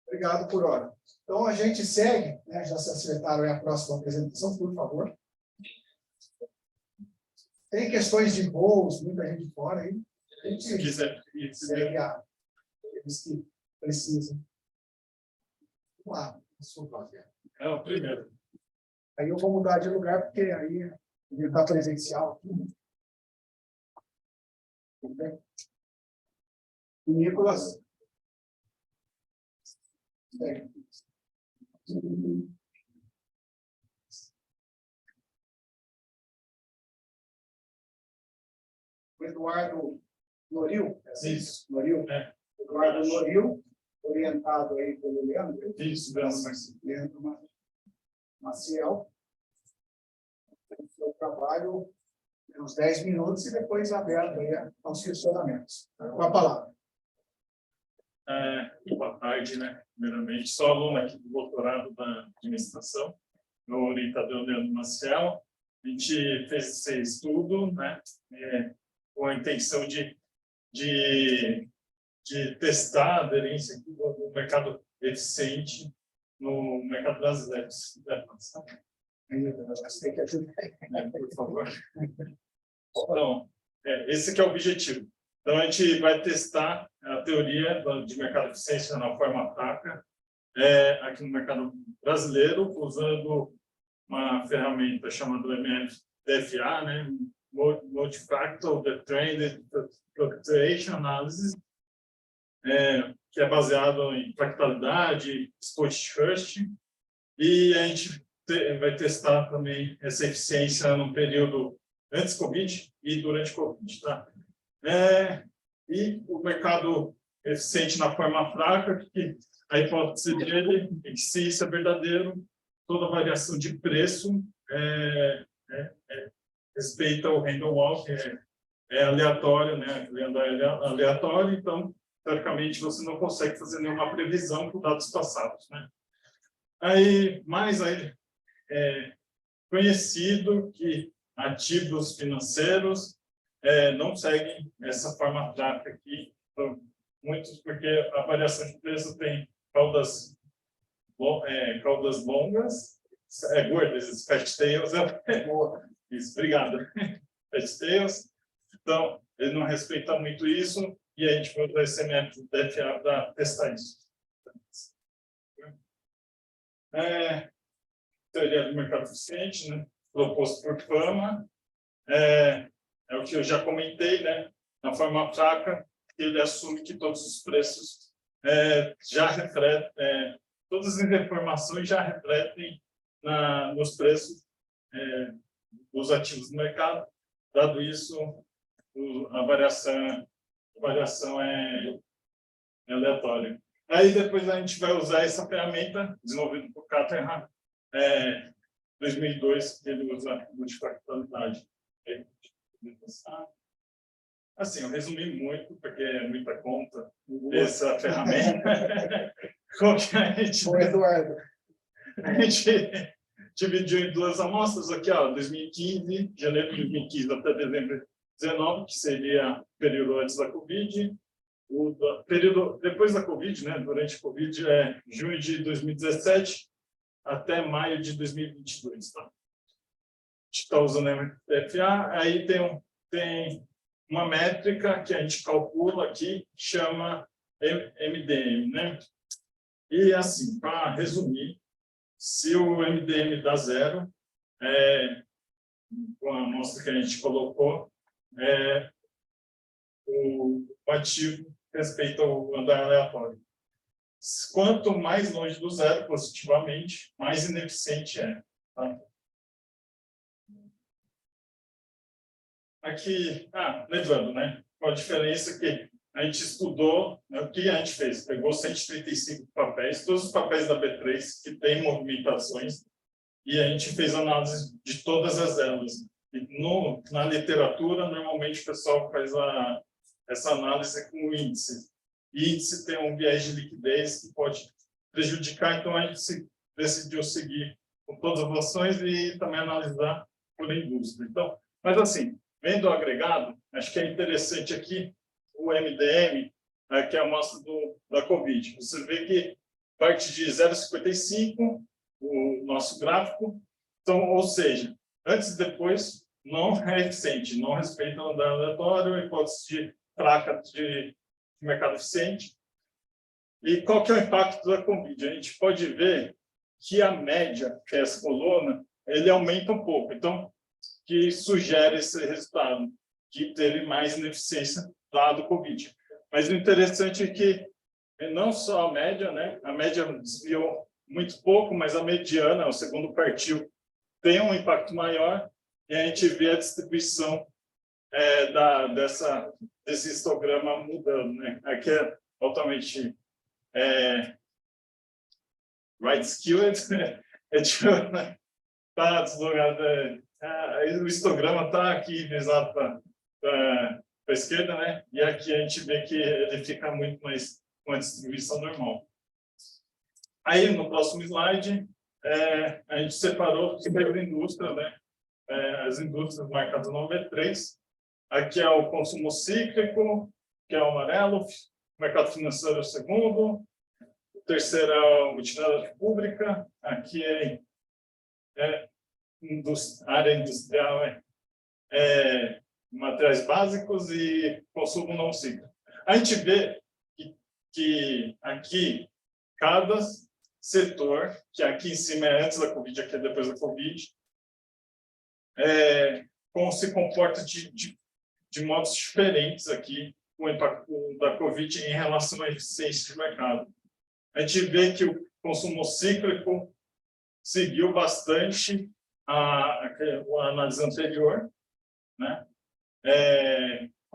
[SPEAKER 2] Obrigado por hora. Então, a gente segue, né? Já se acertaram aí a próxima apresentação, por favor. Tem questões de voos, muita gente fora aí. A gente
[SPEAKER 6] Se quiser.
[SPEAKER 2] segue aqueles que precisam. Vamos lá.
[SPEAKER 6] É o primeiro.
[SPEAKER 2] Aí eu vou mudar de lugar, porque aí ele está presencial aqui. Tudo bem? Nicolas. Segue. Eduardo Noril.
[SPEAKER 6] Isso.
[SPEAKER 2] Noril.
[SPEAKER 6] É.
[SPEAKER 2] Eduardo Noril, orientado aí pelo Leandro.
[SPEAKER 6] Isso,
[SPEAKER 2] Leandro Maciel. O seu trabalho uns 10 minutos e depois aberto aí aos questionamentos. Com a palavra.
[SPEAKER 6] Boa tarde, né? Primeiramente, sou aluno aqui do doutorado da administração, meu orientador Leandro Maciel. A gente fez esse estudo, né? Com a intenção de testar a aderência aqui do mercado eficiente no mercado brasileiro.
[SPEAKER 2] Tem que ajudar.
[SPEAKER 6] Por favor. Então, esse que é o objetivo. Então, a gente vai testar a teoria de mercado de eficiência na forma fraca aqui no mercado brasileiro, usando uma ferramenta chamada MFDFA, né? Multifactor Trend Fluctuation Analysis, que é baseado em fractalidade, spot first, e a gente vai testar também essa eficiência no período antes Covid e durante Covid, tá? E o mercado eficiente na forma fraca, que a hipótese dele é que, se isso é verdadeiro, toda variação de preço respeita o random walk, é aleatório, né? É aleatório, então, teoricamente, você não consegue fazer nenhuma previsão com dados passados, né? Mas conhecido que ativos financeiros não seguem essa forma fraca aqui, muitos porque a variação de preço tem caudas longas, gordas, fat tails, isso, obrigado, fat tails. Então, ele não respeita muito isso, e a gente vai usar esse método DFA para testar isso. Teoria do mercado eficiente, né? Proposto por Fama, é o que eu já comentei, né? Na forma fraca, ele assume que todos os preços já refletem, todas as informações já refletem nos preços dos ativos do mercado. Dado isso, a variação é aleatória. Aí depois a gente vai usar essa ferramenta desenvolvida por Caterham, 2002, que ele usa multifactorialidade. Assim, eu resumi muito, porque é muita conta essa ferramenta. Como que a gente...
[SPEAKER 2] Oi, Eduardo.
[SPEAKER 6] A gente dividiu em duas amostras aqui, ó, 2015, janeiro de 2015 até dezembro de 2019, que seria o período antes da Covid. O período depois da Covid, né, durante a Covid, é junho de 2017 até maio de 2022. Tá? A gente está usando a MFDFA, aí tem uma métrica que a gente calcula aqui, chama MDM, né? E assim, para resumir, se o MDM dá 0, com a amostra que a gente colocou, o ativo respeita o andar aleatório. Quanto mais longe do zero, positivamente, mais ineficiente é. Tá? Aqui, lembrando, né? Qual a diferença que a gente estudou, né, o que a gente fez? Pegou 135 papéis, todos os papéis da B3 que têm movimentações, e a gente fez análise de todas as elas. E na literatura, normalmente o pessoal faz essa análise com o índice. E índice tem um viés de liquidez que pode prejudicar, então a gente decidiu seguir com todas as ações e também analisar por indústria. Então, mas assim, vendo o agregado, acho que é interessante aqui o MDM, que é a amostra da Covid. Você vê que parte de 0,55, o nosso gráfico, então, ou seja, antes e depois, não é eficiente, não respeita o andar aleatório, hipótese de fraca de mercado eficiente. E qual que é o impacto da Covid? A gente pode ver que a média, que é essa coluna, ele aumenta um pouco. Então, que sugere esse resultado, que teve mais ineficiência dado o Covid. Mas o interessante é que não só a média, né? A média desviou muito pouco, mas a mediana, o segundo quartil, tem um impacto maior, e a gente vê a distribuição desse histograma mudando, né? Aqui é altamente right-skilled, está deslogado, o histograma está aqui visado para a esquerda, né? E aqui a gente vê que ele fica muito mais com a distribuição normal. Aí, no próximo slide, a gente separou sobre a indústria, né? As indústrias marcadas no B3. Aqui é o consumo cíclico, que é o amarelo, o mercado financeiro é o segundo, o terceiro é a utilidade pública, aqui é área industrial, materiais básicos e consumo não cíclico. A gente vê que aqui, cada setor, que aqui em cima é antes da Covid, aqui é depois da Covid, como se comporta de modos diferentes aqui com o impacto da Covid em relação à eficiência de mercado. A gente vê que o consumo cíclico seguiu bastante a análise anterior, né?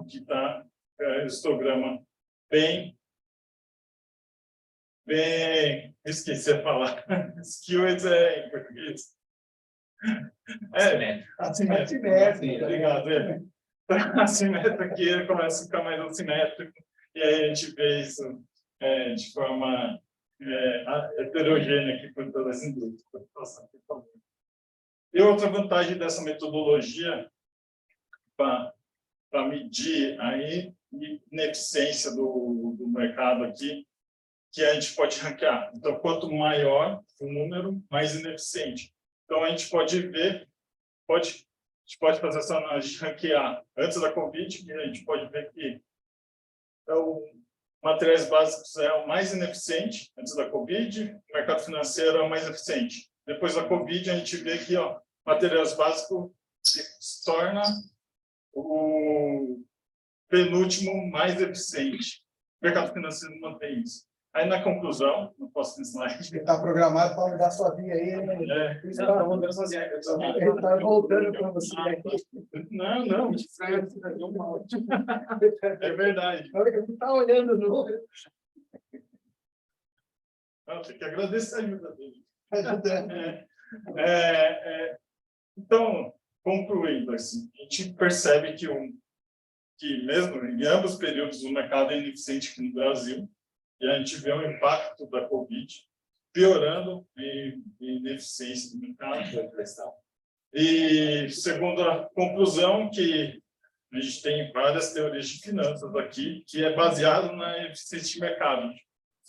[SPEAKER 6] Que está o histograma bem, esqueci de falar, skilled em português. Assimétrico, obrigado. Assimétrico aqui, ele começa a ficar mais assimétrico, e aí a gente vê isso de forma heterogênea aqui por todas as indústrias. E outra vantagem dessa metodologia para medir a ineficiência do mercado aqui, que a gente pode ranquear. Então, quanto maior o número, mais ineficiente. Então, a gente pode ver, a gente pode fazer essa análise de ranquear antes da Covid, e a gente pode ver que materiais básicos é o mais ineficiente antes da Covid, o mercado financeiro é o mais eficiente. Depois da Covid, a gente vê que materiais básicos se torna o penúltimo mais eficiente. O mercado financeiro mantém isso. Aí, na conclusão, no próximo slide...
[SPEAKER 2] Está programado para mudar sua via aí, né? Ele está voltando para você aqui.
[SPEAKER 6] Não. É verdade.
[SPEAKER 2] Ele está olhando no...
[SPEAKER 6] Tem que agradecer a ajuda dele. Então, concluindo, assim, a gente percebe que mesmo em ambos os períodos o mercado é ineficiente aqui no Brasil, e a gente vê o impacto da Covid piorando em ineficiência do mercado. E segundo a conclusão, que a gente tem várias teorias de finanças aqui, que é baseado na eficiência de mercado.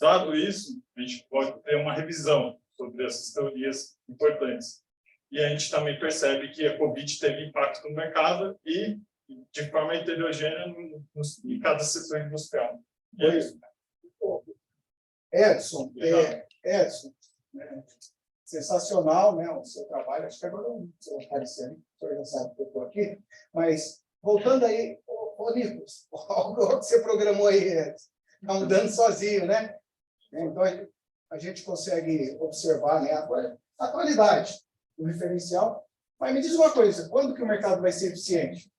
[SPEAKER 6] Dado isso, a gente pode ter uma revisão sobre essas teorias importantes. E a gente também percebe que a Covid teve impacto no mercado e de forma heterogênea em cada setor industrial. E é isso.
[SPEAKER 2] Edson, sensacional, né, o seu trabalho. Acho que agora não vai aparecer, né? O senhor já sabe que eu estou aqui. Mas, voltando aí, Nicolas, o que você programou aí, Edson? Está mudando sozinho, né? Então, a gente consegue observar, né, a qualidade do referencial. Mas me diz uma coisa, quando que o mercado vai ser eficiente?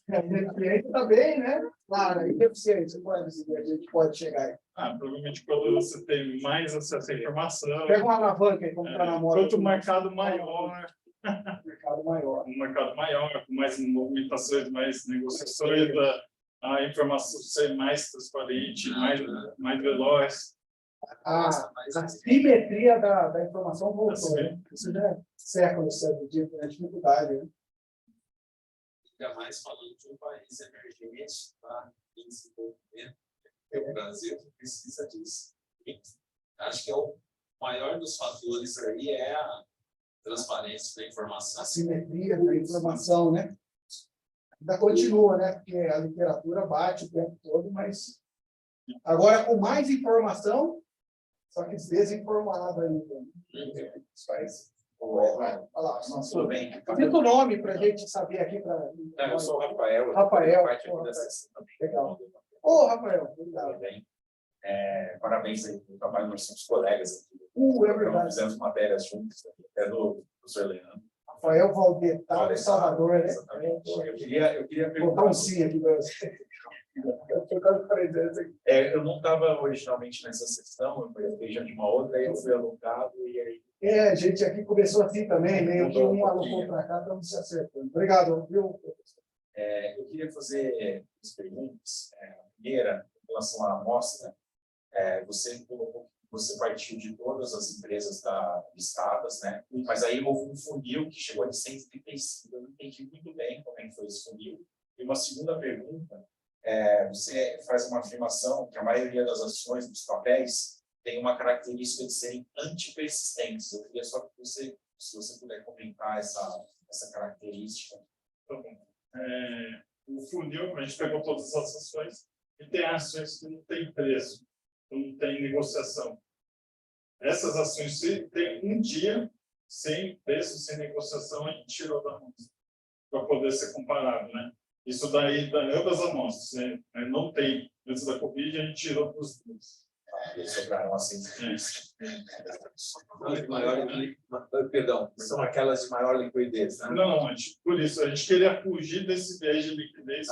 [SPEAKER 2] Eficiente está bem, né? Claro, e eficiente, a gente pode chegar aí.
[SPEAKER 6] Provavelmente quando você tem mais acesso à informação.
[SPEAKER 2] Pega uma alavanca aí, como está na moda.
[SPEAKER 6] Quanto o mercado maior.
[SPEAKER 2] Um
[SPEAKER 6] mercado maior, com mais movimentações, mais negociações, a informação ser mais transparente, mais veloz.
[SPEAKER 2] A simetria da informação voltou. Isso já é séculos de dificuldade, né?
[SPEAKER 4] Ainda mais falando de um país emergente, tá? Em desenvolvimento, o Brasil precisa disso. Acho que o maior dos fatores aí é transparência da informação.
[SPEAKER 2] Assimetria da informação, né? Ainda continua, né? Porque a literatura bate o tempo todo, mas agora com mais informação, só que desinformado ainda. Isso faz. Olha lá,
[SPEAKER 3] Tudo bem.
[SPEAKER 2] cita o nome para a gente saber aqui.
[SPEAKER 3] Eu sou o Rafael.
[SPEAKER 2] Rafael,
[SPEAKER 3] Parte aqui da sessão também.
[SPEAKER 2] legal. Ô, Rafael, obrigado.
[SPEAKER 3] Tudo bem. Parabéns aí pelo trabalho, nós somos colegas aqui.
[SPEAKER 2] É verdade.
[SPEAKER 3] Fizemos matérias juntos, até do professor Leandro.
[SPEAKER 2] Rafael Valdetal, Salvador, né?
[SPEAKER 3] Eu queria
[SPEAKER 2] Vou
[SPEAKER 3] perguntar.
[SPEAKER 2] botar um sim aqui para você.
[SPEAKER 3] Eu não estava originalmente nessa sessão, eu fui já de uma outra, aí eu fui alocado e aí.
[SPEAKER 2] A gente aqui começou assim também, meio que um alocou para cá, estamos se acertando. Obrigado, viu, professor?
[SPEAKER 3] Eu queria fazer as perguntas. A primeira, em relação à amostra, você colocou que você partiu de todas as empresas listadas, né? Mas aí houve um funil que chegou a 135. Eu não entendi muito bem como é que foi esse funil. E uma segunda pergunta, você faz uma afirmação que a maioria das ações dos papéis tem uma característica de serem antipersistentes. Eu queria só que você, se você puder comentar essa característica.
[SPEAKER 6] Tá bom. O funil, a gente pegou todas as ações e tem ações que não tem preço, não tem negociação. Essas ações, se tem um dia sem preço, sem negociação, a gente tirou da amostra para poder ser comparado, né? Isso daí, ambas as amostras, né? Não tem. Antes da Covid, a gente tirou para os dois.
[SPEAKER 3] Eles sobraram assim.
[SPEAKER 1] Perdão, são aquelas de maior liquidez, né?
[SPEAKER 6] Não, por isso, a gente queria fugir desse viés de liquidez,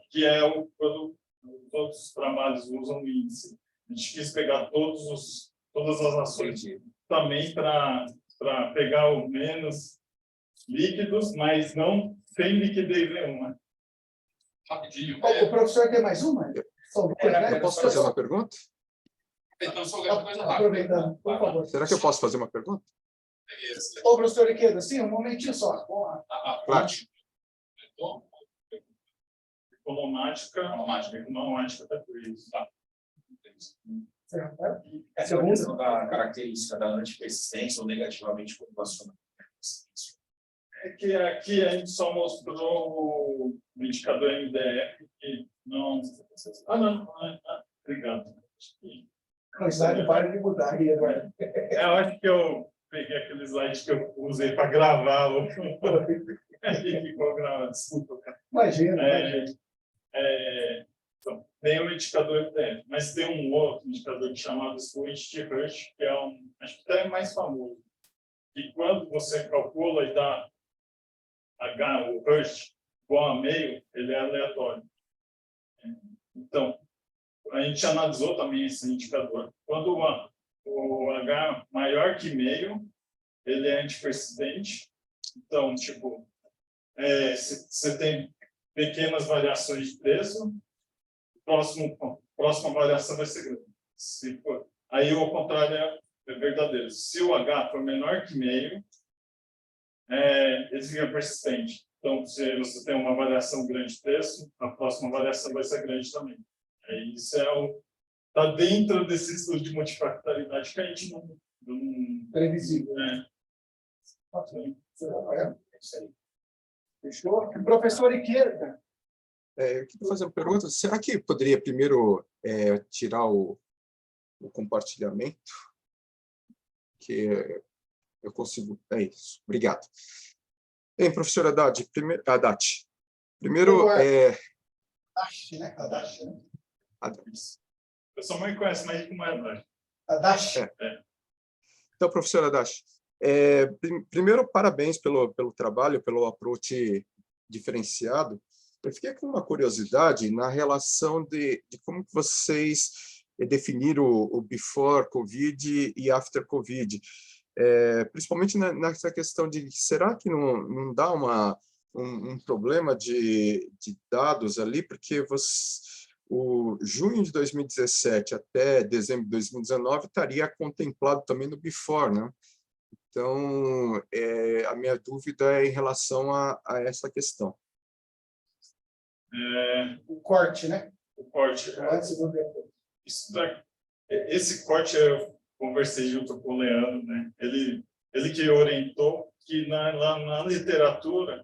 [SPEAKER 6] que é quando todos os trabalhos usam o índice. A gente quis pegar todas as ações também para pegar o menos líquidos, mas não sem liquidez nenhuma.
[SPEAKER 8] Rapidinho.
[SPEAKER 2] O professor quer mais uma? São duas, né?
[SPEAKER 5] Eu posso fazer uma pergunta?
[SPEAKER 8] Então, só uma coisa rápida.
[SPEAKER 2] Aproveitando, por favor.
[SPEAKER 5] Será que eu posso fazer uma pergunta?
[SPEAKER 2] Ô, professor Iqueda, sim, um momentinho só.
[SPEAKER 5] Claro.
[SPEAKER 6] Economática da coisa. Tá.
[SPEAKER 3] Essa questão da característica da antipersistência ou negativamente correlacionada.
[SPEAKER 6] É que aqui a gente só mostrou o indicador MDF que não... não. Obrigado.
[SPEAKER 2] O slide para de mudar aí, Eduardo.
[SPEAKER 6] Eu acho que eu peguei aquele slide que eu usei para gravar. Ele ficou gravado, desculpa.
[SPEAKER 2] Imagina.
[SPEAKER 6] Então, tem o indicador MDF, mas tem um outro indicador chamado Squint Hirsch, que é acho que até mais famoso. E quando você calcula e dá o Hirsch igual a meio, ele é aleatório. Então, a gente analisou também esse indicador. Quando o H maior que meio, ele é antipersistente. Então, tipo, você tem pequenas variações de preço, próxima variação vai ser grande. Aí o contrário é verdadeiro. Se o H for menor que meio, ele fica persistente. Então, se você tem uma variação grande de preço, a próxima variação vai ser grande também. Isso está dentro desse estudo de multifactorialidade que a gente não
[SPEAKER 2] Previsível. Fechou? Professor Iqueda.
[SPEAKER 5] Eu queria fazer uma pergunta. Será que poderia primeiro tirar o compartilhamento? Que eu consigo... É isso. Obrigado. Bem, professora Haddad, primeiro...
[SPEAKER 2] Haddad, né? Haddad, né?
[SPEAKER 6] Eu só não conheço mais como é Haddad.
[SPEAKER 2] Haddad.
[SPEAKER 5] Então, professora Haddad, primeiro, parabéns pelo trabalho, pelo approach diferenciado. Eu fiquei com uma curiosidade na relação de como que vocês definiram o before COVID e after COVID. Principalmente nessa questão de será que não dá um problema de dados ali, porque o junho de 2017 até dezembro de 2019 estaria contemplado também no before, né? Então, a minha dúvida é em relação a essa questão.
[SPEAKER 2] O corte, né?
[SPEAKER 6] O corte. Esse corte eu conversei junto com o Leandro, né? Ele que orientou, que lá na literatura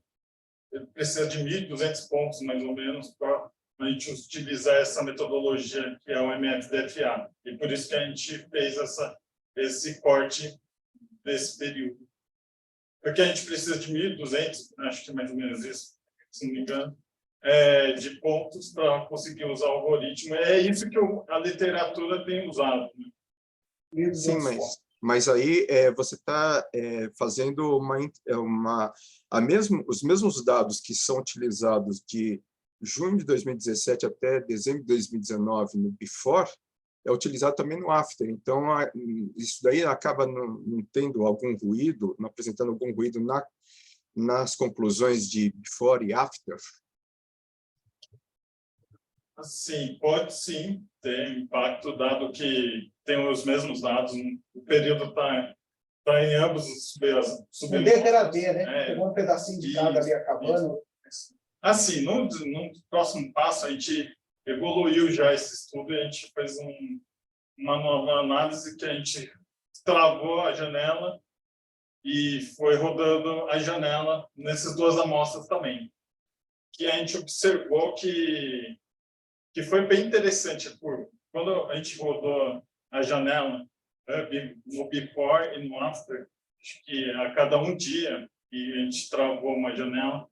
[SPEAKER 6] precisa de 1.200 pontos, mais ou menos, para a gente utilizar essa metodologia que é o MFDFA. E por isso que a gente fez esse corte desse período. Porque a gente precisa de 1.200, acho que é mais ou menos isso, se não me engano, de pontos para conseguir usar o algoritmo. É isso que a literatura tem usado. Né?
[SPEAKER 5] Sim, mas aí você está fazendo os mesmos dados que são utilizados de junho de 2017 até dezembro de 2019 no Before, é utilizado também no After. Então, isso daí acaba não tendo algum ruído, não apresentando algum ruído nas conclusões de Before e After?
[SPEAKER 6] Sim, pode sim ter impacto, dado que tem os mesmos dados, o período está em ambos os
[SPEAKER 2] O D era D, né? Pegou um pedacinho de cada ali acabando.
[SPEAKER 6] Assim, no próximo passo, a gente evoluiu já esse estudo e a gente fez uma nova análise que a gente travou a janela e foi rodando a janela nessas duas amostras também. Que a gente observou que foi bem interessante. Quando a gente rodou a janela no Before e no After, acho que a cada um dia, e a gente travou uma janela,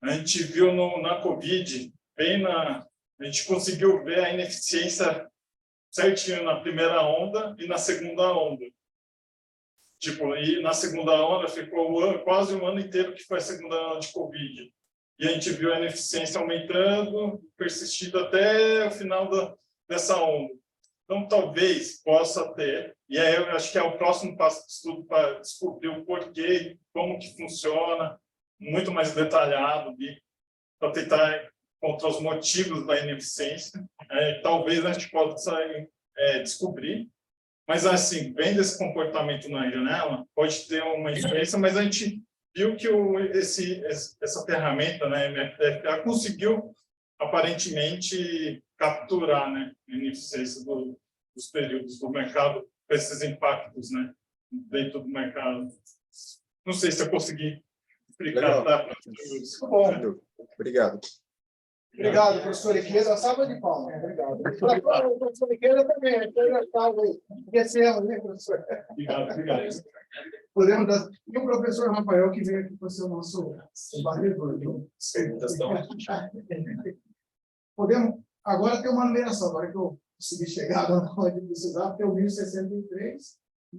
[SPEAKER 6] a gente viu na COVID, a gente conseguiu ver a ineficiência certinho na primeira onda e na segunda onda. E na segunda onda ficou quase um ano inteiro que foi a segunda onda de COVID. E a gente viu a ineficiência aumentando, persistindo até o final dessa onda. Então, talvez possa ter, e aí eu acho que é o próximo passo do estudo para descobrir o porquê, como que funciona, muito mais detalhado, para tentar encontrar os motivos da ineficiência. Talvez a gente possa descobrir, mas assim, vendo esse comportamento na janela, pode ter uma influência, mas a gente viu que essa ferramenta, né, MFDFA, conseguiu aparentemente capturar, né, a ineficiência dos períodos do mercado, esses impactos, né, dentro do mercado. Não sei se eu consegui explicar. Tá?
[SPEAKER 2] Bom.
[SPEAKER 5] Obrigado.
[SPEAKER 2] Obrigado, professor Iqueza. Salva de palmas. Obrigado. O professor Iqueza também. Esquecemos, né, professor?
[SPEAKER 6] Obrigado.
[SPEAKER 2] Podemos dar... E o professor Rafael, que veio aqui para ser o nosso varredor. Podemos agora ter uma numeração. Agora que eu consegui chegar na hora de precisar, porque o 1063 e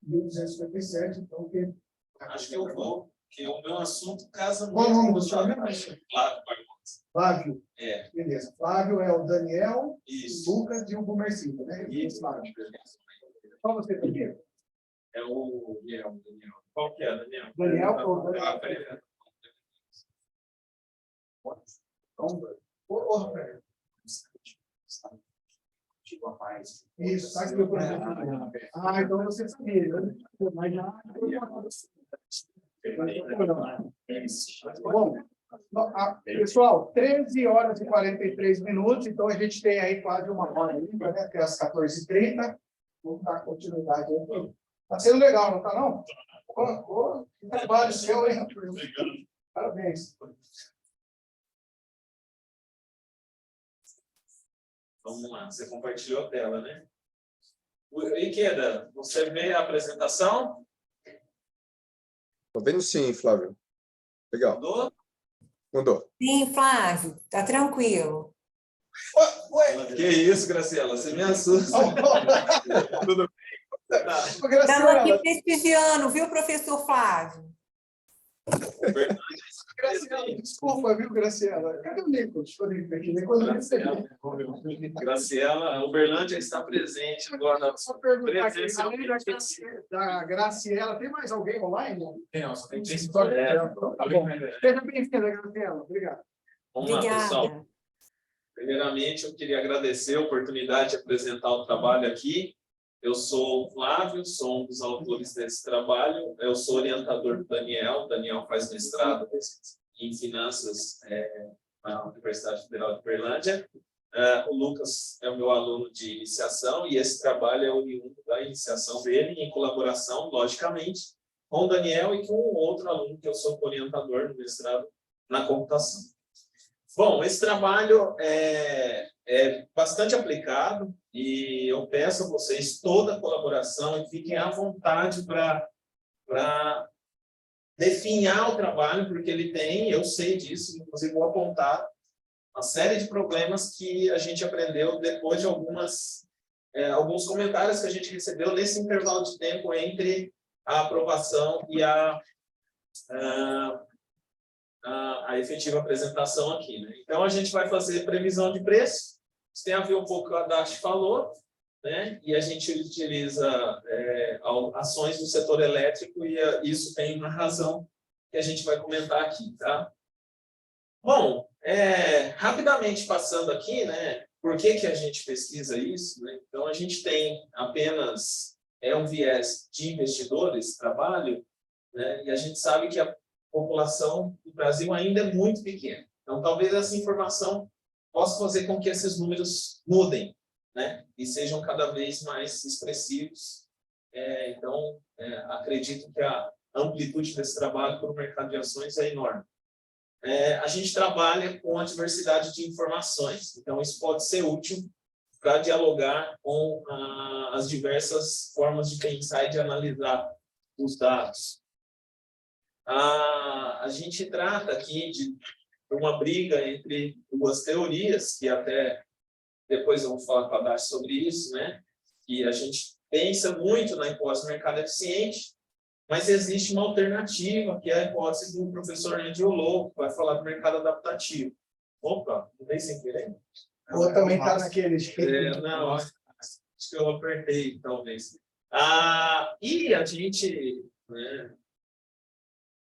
[SPEAKER 2] 1257. Então,
[SPEAKER 4] acho que eu vou, porque o meu assunto casa muito.
[SPEAKER 2] Qual o nome do senhor? Flávio. Beleza. Flávio é o Daniel,
[SPEAKER 4] Isso.
[SPEAKER 2] o Lucas e o Bumercito, né?
[SPEAKER 4] Isso.
[SPEAKER 2] Flávio. Qual você tem?
[SPEAKER 4] É o Daniel. Qual que é, Daniel?
[SPEAKER 2] Daniel ou Daniel? Isso, sabe que eu então você sabia, né? Mas já... Bom, pessoal, 13 horas e 43 minutos, então a gente tem aí quase uma hora limpa, né? Até as 14h30. Vamos dar continuidade aí. Está sendo legal, não está, não? Que trabalho seu, hein? Parabéns.
[SPEAKER 4] Vamos lá, você compartilhou a tela, né? Iqueda, você vê a apresentação?
[SPEAKER 5] Estou vendo sim, Flávio. Legal. Mudou?
[SPEAKER 9] Sim, Flávio, tá tranquilo.
[SPEAKER 4] Que isso, Graciela, você me assusta. Tudo bem?
[SPEAKER 9] Estamos aqui prestigiando, viu, professor Flávio?
[SPEAKER 2] Graciela, desculpa, viu, Graciela? Cadê o Nicolas?
[SPEAKER 4] Graciela, Uberlândia está presente agora.
[SPEAKER 2] Só perguntar aqui, além da Graciela, tem mais alguém online?
[SPEAKER 4] Tem, só tem
[SPEAKER 2] Então, tá bom. Seja bem-vinda, Graciela. Obrigado.
[SPEAKER 4] Vamos lá, pessoal. Primeiramente, eu queria agradecer a oportunidade de apresentar o trabalho aqui. Eu sou o Flávio, sou um dos autores desse trabalho. Eu sou orientador do Daniel. O Daniel faz mestrado em finanças na Universidade Federal de Uberlândia. O Lucas é o meu aluno de iniciação e esse trabalho é oriundo da iniciação dele, em colaboração, logicamente, com o Daniel e com um outro aluno que eu sou orientador no mestrado na computação. Bom, esse trabalho é bastante aplicado e eu peço a vocês toda a colaboração e fiquem à vontade para definhar o trabalho, porque ele tem, eu sei disso, inclusive vou apontar uma série de problemas que a gente aprendeu depois de alguns comentários que a gente recebeu nesse intervalo de tempo entre a aprovação e a efetiva apresentação aqui, né? Então, a gente vai fazer previsão de preço. Isso tem a ver um pouco com o que a Dash falou, né? E a gente utiliza ações do setor elétrico e isso tem uma razão que a gente vai comentar aqui, tá? Bom, rapidamente passando aqui, né? Por que a gente pesquisa isso, né? Então, a gente tem apenas um viés de investidores, trabalho, né? E a gente sabe que a população do Brasil ainda é muito pequena. Então, talvez essa informação possa fazer com que esses números mudem, né? E sejam cada vez mais expressivos. Então, acredito que a amplitude desse trabalho para o mercado de ações é enorme. A gente trabalha com a diversidade de informações. Então, isso pode ser útil para dialogar com as diversas formas de pensar e de analisar os dados. A gente trata aqui de uma briga entre duas teorias, que até depois eu vou falar com a Dash sobre isso, né? Que a gente pensa muito na hipótese do mercado eficiente, mas existe uma alternativa, que é a hipótese do professor Andrew Lowe, que vai falar do mercado adaptativo. Opa, não dei sem querer?
[SPEAKER 2] Ou também está naquele...
[SPEAKER 4] Não, acho que eu apertei, talvez. E a gente... né,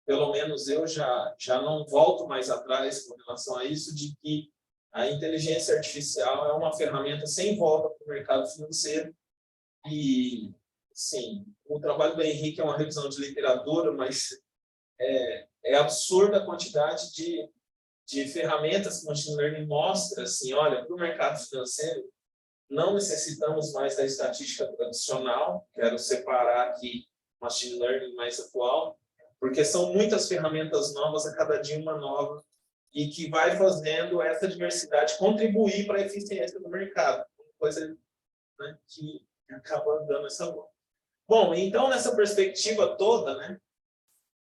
[SPEAKER 4] pelo menos eu já não volto mais atrás com relação a isso, de que a inteligência artificial é uma ferramenta sem volta para o mercado financeiro. E, sim, o trabalho do Henrique é uma revisão de literatura, mas é absurda a quantidade de ferramentas que o machine learning mostra. Assim, olha, para o mercado financeiro, não necessitamos mais da estatística tradicional, quero separar aqui o machine learning mais atual, porque são muitas ferramentas novas, a cada dia uma nova, e que vai fazendo essa diversidade contribuir para a eficiência do mercado, coisa, né, que acaba dando essa volta. Bom, então, nessa perspectiva toda, né,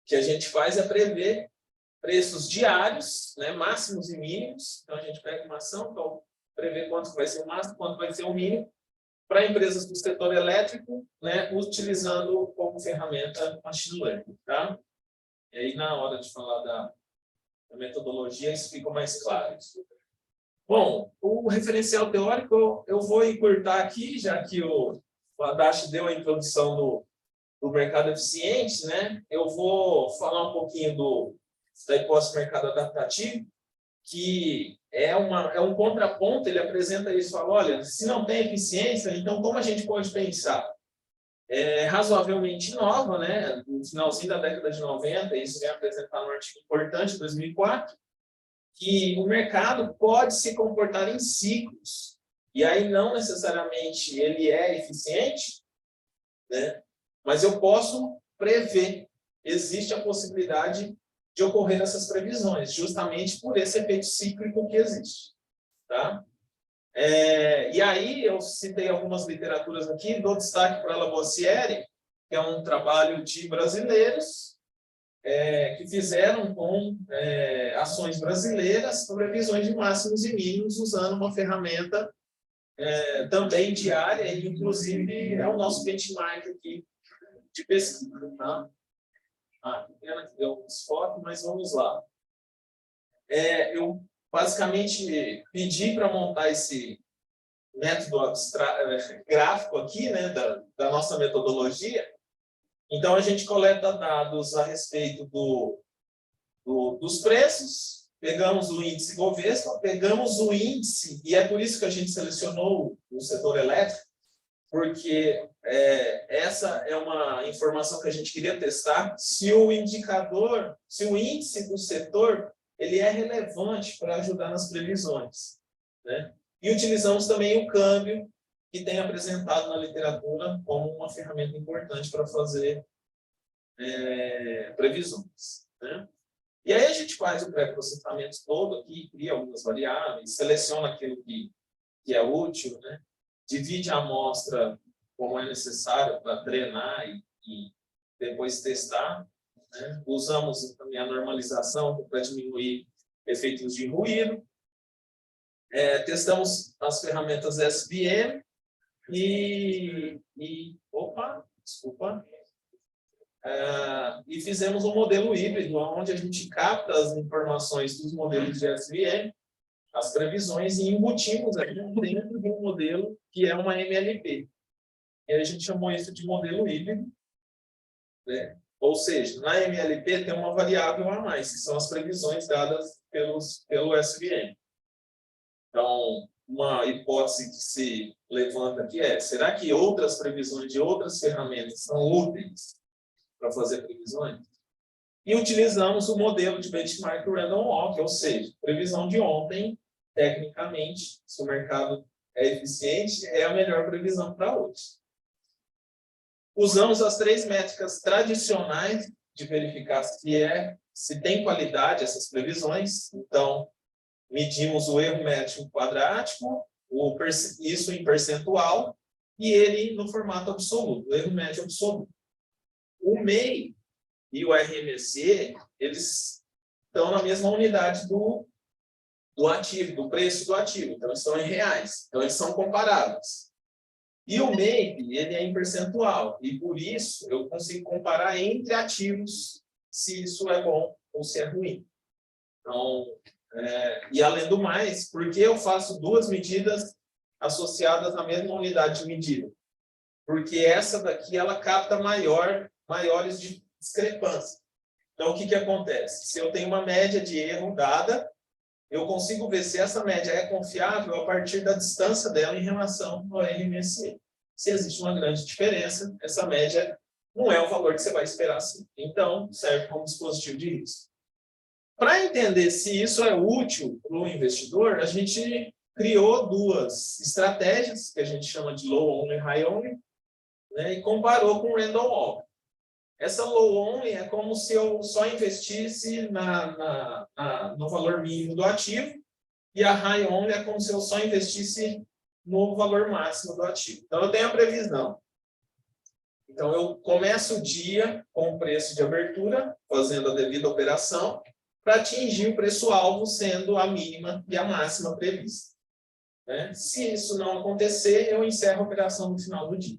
[SPEAKER 4] que a gente faz é prever preços diários, né, máximos e mínimos. Então, a gente pega uma ação, então, prever quanto vai ser o máximo, quanto vai ser o mínimo, para empresas do setor elétrico, né, utilizando como ferramenta machine learning, tá? E aí, na hora de falar da metodologia, isso fica mais claro. Bom, o referencial teórico eu vou encurtar aqui, já que o Adachi deu a introdução do mercado eficiente, né? Eu vou falar um pouquinho da hipótese do mercado adaptativo, que é um contraponto. Ele apresenta isso, fala, olha, se não tem eficiência, então como a gente pode pensar? Razoavelmente nova, né? No finalzinho da década de 90, isso vem apresentar num artigo importante, 2004, que o mercado pode se comportar em ciclos, e aí não necessariamente ele é eficiente, né? Mas eu posso prever, existe a possibilidade de ocorrer essas previsões, justamente por esse efeito cíclico que existe, tá? E aí eu citei algumas literaturas aqui, dou destaque para a Lavoisieri, que é um trabalho de brasileiros que fizeram com ações brasileiras previsões de máximos e mínimos usando uma ferramenta também diária, e inclusive é o nosso benchmark aqui de pesquisa. Tá? Pena que deu umas fotos, mas vamos lá. Eu basicamente pedi para montar esse método gráfico aqui, né, da nossa metodologia. Então, a gente coleta dados a respeito dos preços, pegamos o índice Bovespa, pegamos o índice, e é por isso que a gente selecionou o setor elétrico, porque essa é uma informação que a gente queria testar, se o índice do setor ele é relevante para ajudar nas previsões, né? E utilizamos também o câmbio, que tem apresentado na literatura como uma ferramenta importante para fazer previsões, né? E aí a gente faz o pré-processamento todo aqui, cria algumas variáveis, seleciona aquilo que é útil, né? Divide a amostra como é necessário para treinar e depois testar, né? Usamos também a normalização para diminuir efeitos de ruído. Testamos as ferramentas SVM e fizemos um modelo híbrido, onde a gente capta as informações dos modelos de SVM, as previsões, e embutimos dentro de um modelo que é uma MLP. E a gente chamou isso de modelo híbrido, né? Ou seja, na MLP tem uma variável a mais, que são as previsões dadas pelo SVM. Então, uma hipótese que se levanta aqui será que outras previsões de outras ferramentas são úteis para fazer previsões? E utilizamos o modelo de benchmark Random Walk, ou seja, previsão de ontem, tecnicamente, se o mercado é eficiente, é a melhor previsão para hoje. Usamos as 3 métricas tradicionais de verificar se tem qualidade essas previsões. Então, medimos o erro médio quadrático, isso em percentual, e ele no formato absoluto, o erro médio absoluto. O MEI e o RMC, eles estão na mesma unidade do ativo, do preço do ativo. Então, eles estão em reais. Então, eles são comparáveis. E o MEI, ele é em percentual. E, por isso, eu consigo comparar entre ativos se isso é bom ou se é ruim. Então, e além do mais, por que eu faço 2 medidas associadas à mesma unidade de medida? Porque essa daqui, ela capta maiores discrepâncias. Então, o que acontece? Se eu tenho uma média de erro dada, eu consigo ver se essa média é confiável a partir da distância dela em relação ao RMSE. Se existe uma grande diferença, essa média não é o valor que você vai esperar assim. Então, serve como dispositivo de risco. Para entender se isso é útil para o investidor, a gente criou 2 estratégias, que a gente chama de low only e high only, né, e comparou com o random walk. Essa low only é como se eu só investisse no valor mínimo do ativo, e a high only é como se eu só investisse no valor máximo do ativo. Então, eu tenho a previsão. Então, eu começo o dia com o preço de abertura, fazendo a devida operação, para atingir o preço-alvo, sendo a mínima e a máxima prevista, né? Se isso não acontecer, eu encerro a operação no final do dia.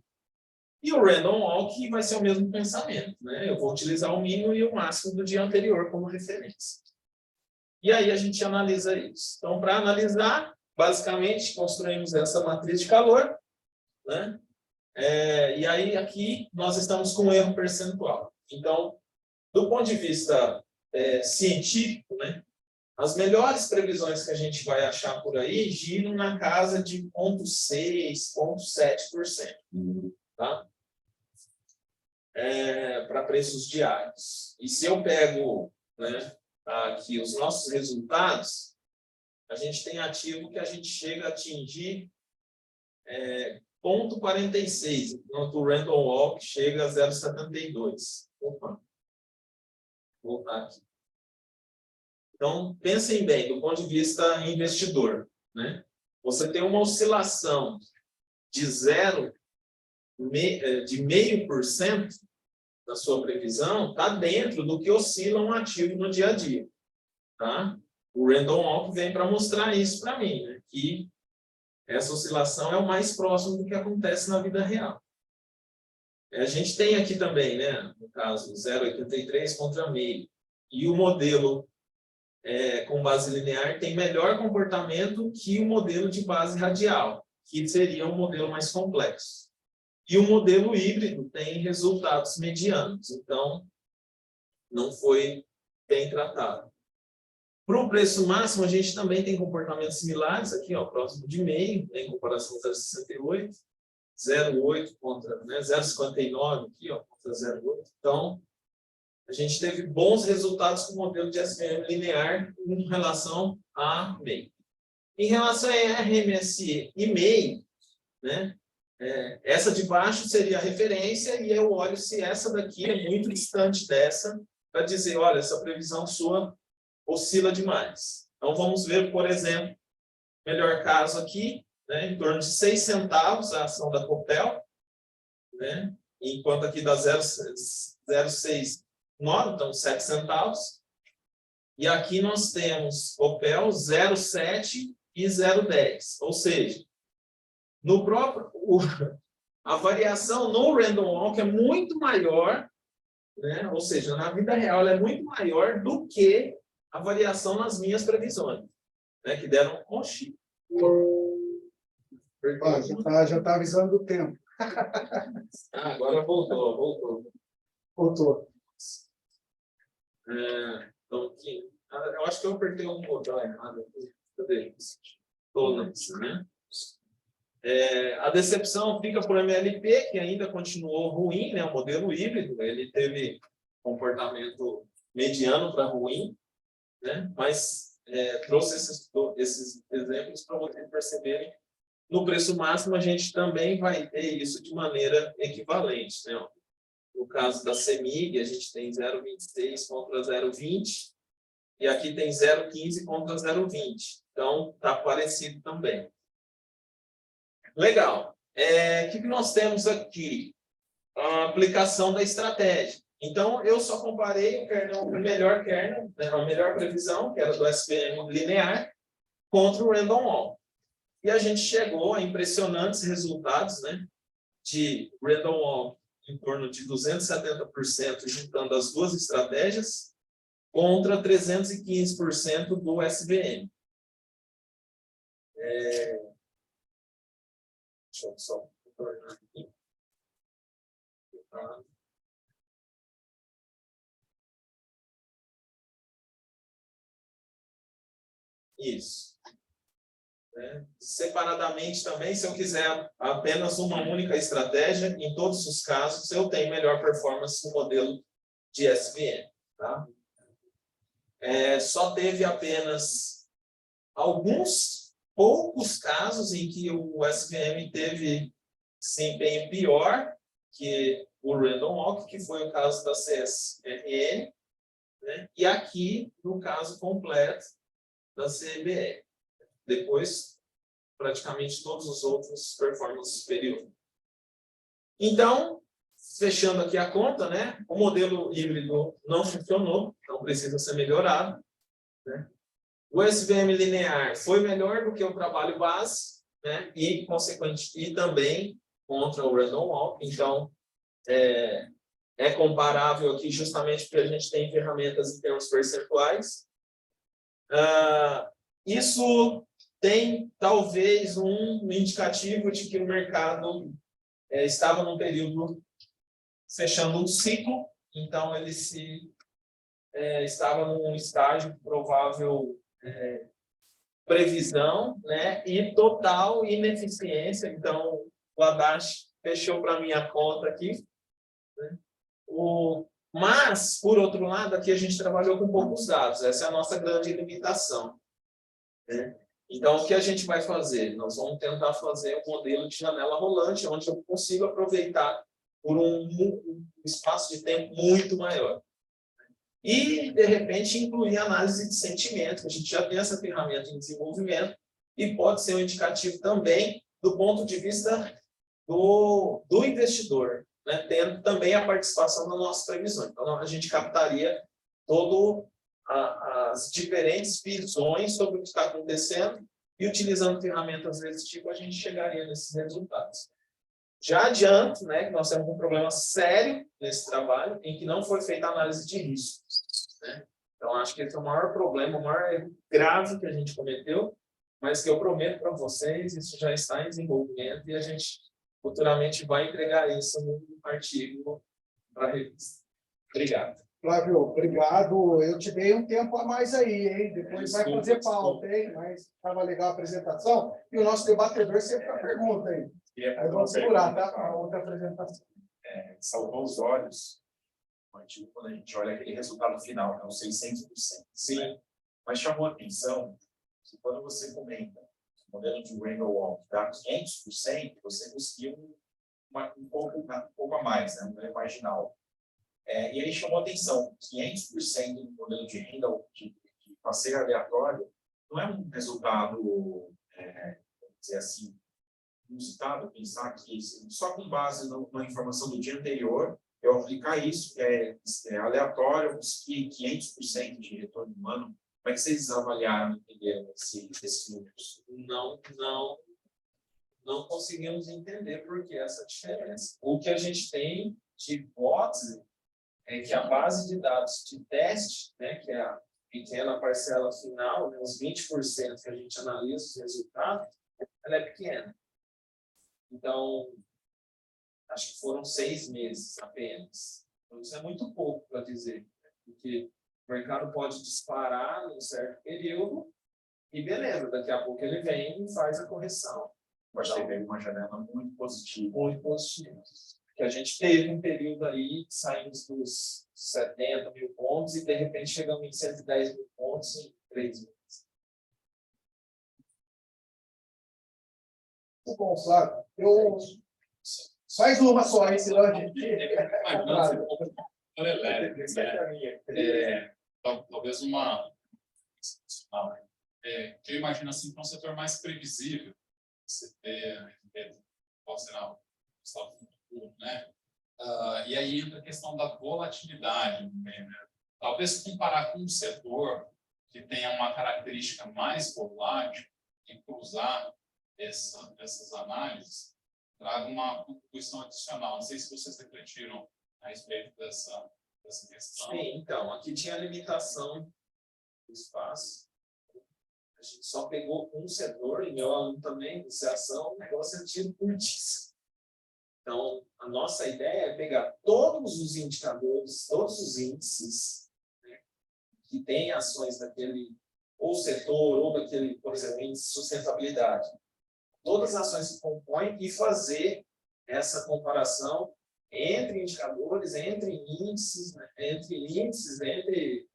[SPEAKER 4] E o Random Walk vai ser o mesmo pensamento, né? Eu vou utilizar o mínimo e o máximo do dia anterior como referência. E aí a gente analisa isso. Então, para analisar, basicamente, construímos essa matriz de calor, né? E aí, aqui, nós estamos com um erro percentual. Então, do ponto de vista científico, né, as melhores previsões que a gente vai achar por aí giram na casa de 0,6%, 0,7%. Tá? Para preços diários. E se eu pego, né, aqui os nossos resultados, a gente tem ativo que a gente chega a atingir 0,46, enquanto o Random Walk chega a 0,72. Opa. Vou voltar aqui. Então, pensem bem, do ponto de vista investidor, né? Você tem uma oscilação de 0,5% da sua previsão, está dentro do que oscila um ativo no dia a dia. Tá? O Random Walk vem para mostrar isso para mim, né? Que essa oscilação é o mais próximo do que acontece na vida real. A gente tem aqui também, né, no caso, 0,83 contra meio. E o modelo com base linear tem melhor comportamento que o modelo de base radial, que seria um modelo mais complexo. E o modelo híbrido tem resultados medianos, então não foi bem tratado. Para o preço máximo, a gente também tem comportamentos similares, aqui, ó, próximo de meio, né, em comparação com 0,68, 0,8 contra, né, 0,59 aqui, ó, contra 0,8. Então, a gente teve bons resultados com o modelo de SVM linear em relação a meio. Em relação a RMS e MEI, né? Essa de baixo seria a referência e eu olho se essa daqui é muito distante dessa para dizer, olha, essa previsão sua oscila demais. Então, vamos ver, por exemplo, melhor caso aqui, né, em torno de 6 centavos a ação da Copel, né, enquanto aqui dá 0,69, então 7 centavos. E aqui nós temos Copel 0,7 e 0,10. Ou seja, no próprio, a variação no Random Walk é muito maior, né, ou seja, na vida real ela é muito maior do que a variação nas minhas previsões, né, que deram um X.
[SPEAKER 2] Já tá avisando do tempo.
[SPEAKER 4] Agora voltou. Então, aqui, eu acho que eu apertei um botão errado. Cadê? Né? A decepção fica por MLP, que ainda continuou ruim, né? O modelo híbrido, ele teve comportamento mediano para ruim, né? Mas trouxe esses exemplos para vocês perceberem. No preço máximo, a gente também vai ter isso de maneira equivalente, né? No caso da CEMIG, a gente tem 0,26 contra 0,20, e aqui tem 0,15 contra 0,20. Então, está parecido também. Legal. O que nós temos aqui? A aplicação da estratégia. Então, eu só comparei o melhor kernel, né, a melhor previsão, que era do SVM linear, contra o Random Walk. E a gente chegou a impressionantes resultados, né, de Random Walk em torno de 270%, juntando as duas estratégias, contra 315% do SVM. Deixa eu só tornar aqui. Isso. Separadamente também, se eu quiser apenas uma única estratégia, em todos os casos, eu tenho melhor performance no modelo de SVM. Tá? Só teve apenas alguns poucos casos em que o SVM teve desempenho pior que o Random Walk, que foi o caso da CSRN, né? E aqui, no caso completo da CBR. Depois, praticamente todos os outros performance superior. Então, fechando aqui a conta, né? O modelo híbrido não funcionou, então precisa ser melhorado, né? O SVM linear foi melhor do que o trabalho base, né? E, consequentemente, também contra o Random Walk. Então, é comparável aqui justamente porque a gente tem ferramentas em termos percentuais. Isso tem, talvez, um indicativo de que o mercado estava num período fechando um ciclo, então ele estava num estágio de provável previsão, né, e total ineficiência. Então, o Haddad fechou para mim a conta aqui, né? Mas, por outro lado, aqui a gente trabalhou com poucos dados, essa é a nossa grande limitação, né? Então, o que a gente vai fazer? Nós vamos tentar fazer um modelo de janela rolante, onde eu consigo aproveitar por um espaço de tempo muito maior. E, de repente, incluir análise de sentimento, que a gente já tem essa ferramenta em desenvolvimento, e pode ser um indicativo também do ponto de vista do investidor, né? Tendo também a participação das nossas previsões. Então, a gente captaria todas as diferentes visões sobre o que está acontecendo e, utilizando ferramentas desse tipo, a gente chegaria nesses resultados. Já adianto, né, que nós temos um problema sério nesse trabalho, em que não foi feita análise de risco, né? Então, acho que esse é o maior problema, o maior erro grave que a gente cometeu, mas que eu prometo para vocês, isso já está em desenvolvimento e a gente futuramente vai entregar isso no artigo para a revista. Obrigado.
[SPEAKER 2] Flávio, obrigado. Eu te dei um tempo a mais aí, hein? Depois vai fazer pauta, hein? Mas estava legal a apresentação. E o nosso debatedor sempre a pergunta aí. Aí vamos segurar, tá? A outra apresentação.
[SPEAKER 3] Salvou os olhos, quando a gente olha aquele resultado final, né, os 600%. Sim. Mas chamou a atenção que quando você comenta modelo de Rainbow dá 500%, você conseguiu um pouco a mais, né? Um ganho marginal. E aí chamou atenção, 500% do modelo de renda de passeio aleatório não é um resultado, vamos dizer assim, inusitado, pensar que só com base na informação do dia anterior, eu aplicar isso, aleatório, conseguir 500% de retorno humano. Como é que vocês avaliaram, entenderam esses números?
[SPEAKER 4] Não conseguimos entender por que essa diferença. O que a gente tem de hipótese é que a base de dados de teste, né, que é a pequena parcela final, né, os 20% que a gente analisa os resultados, ela é pequena. Então, acho que foram 6 meses apenas. Então, isso é muito pouco para dizer, né, porque o mercado pode disparar num certo período e beleza, daqui a pouco ele vem e faz a correção.
[SPEAKER 3] Pode ter uma janela muito positiva.
[SPEAKER 4] Muito positiva. Que a gente teve um período aí, saímos dos 70 mil pontos e de repente chegamos em 110 mil pontos em 3 meses.
[SPEAKER 2] Muito bom, Flávio. Faz uma só aí, senão a gente...
[SPEAKER 8] Talvez uma... eu imagino assim, para um setor mais previsível, você pode ser no estado futuro, né? E aí entra a questão da volatilidade também, né? Talvez comparar com um setor que tenha uma característica mais volátil e cruzar essas análises traga uma contribuição adicional. Não sei se vocês refletiram a respeito dessa questão.
[SPEAKER 4] Sim, então, aqui tinha a limitação do espaço. A gente só pegou um setor, e meu aluno também, iniciação, o negócio é tiro curtíssimo. Então, a nossa ideia é pegar todos os indicadores, todos os índices, né, que têm ações daquele, ou setor, ou daquele, por exemplo, índice de sustentabilidade. Todas as ações que compõem e fazer essa comparação entre indicadores, entre índices, né, entre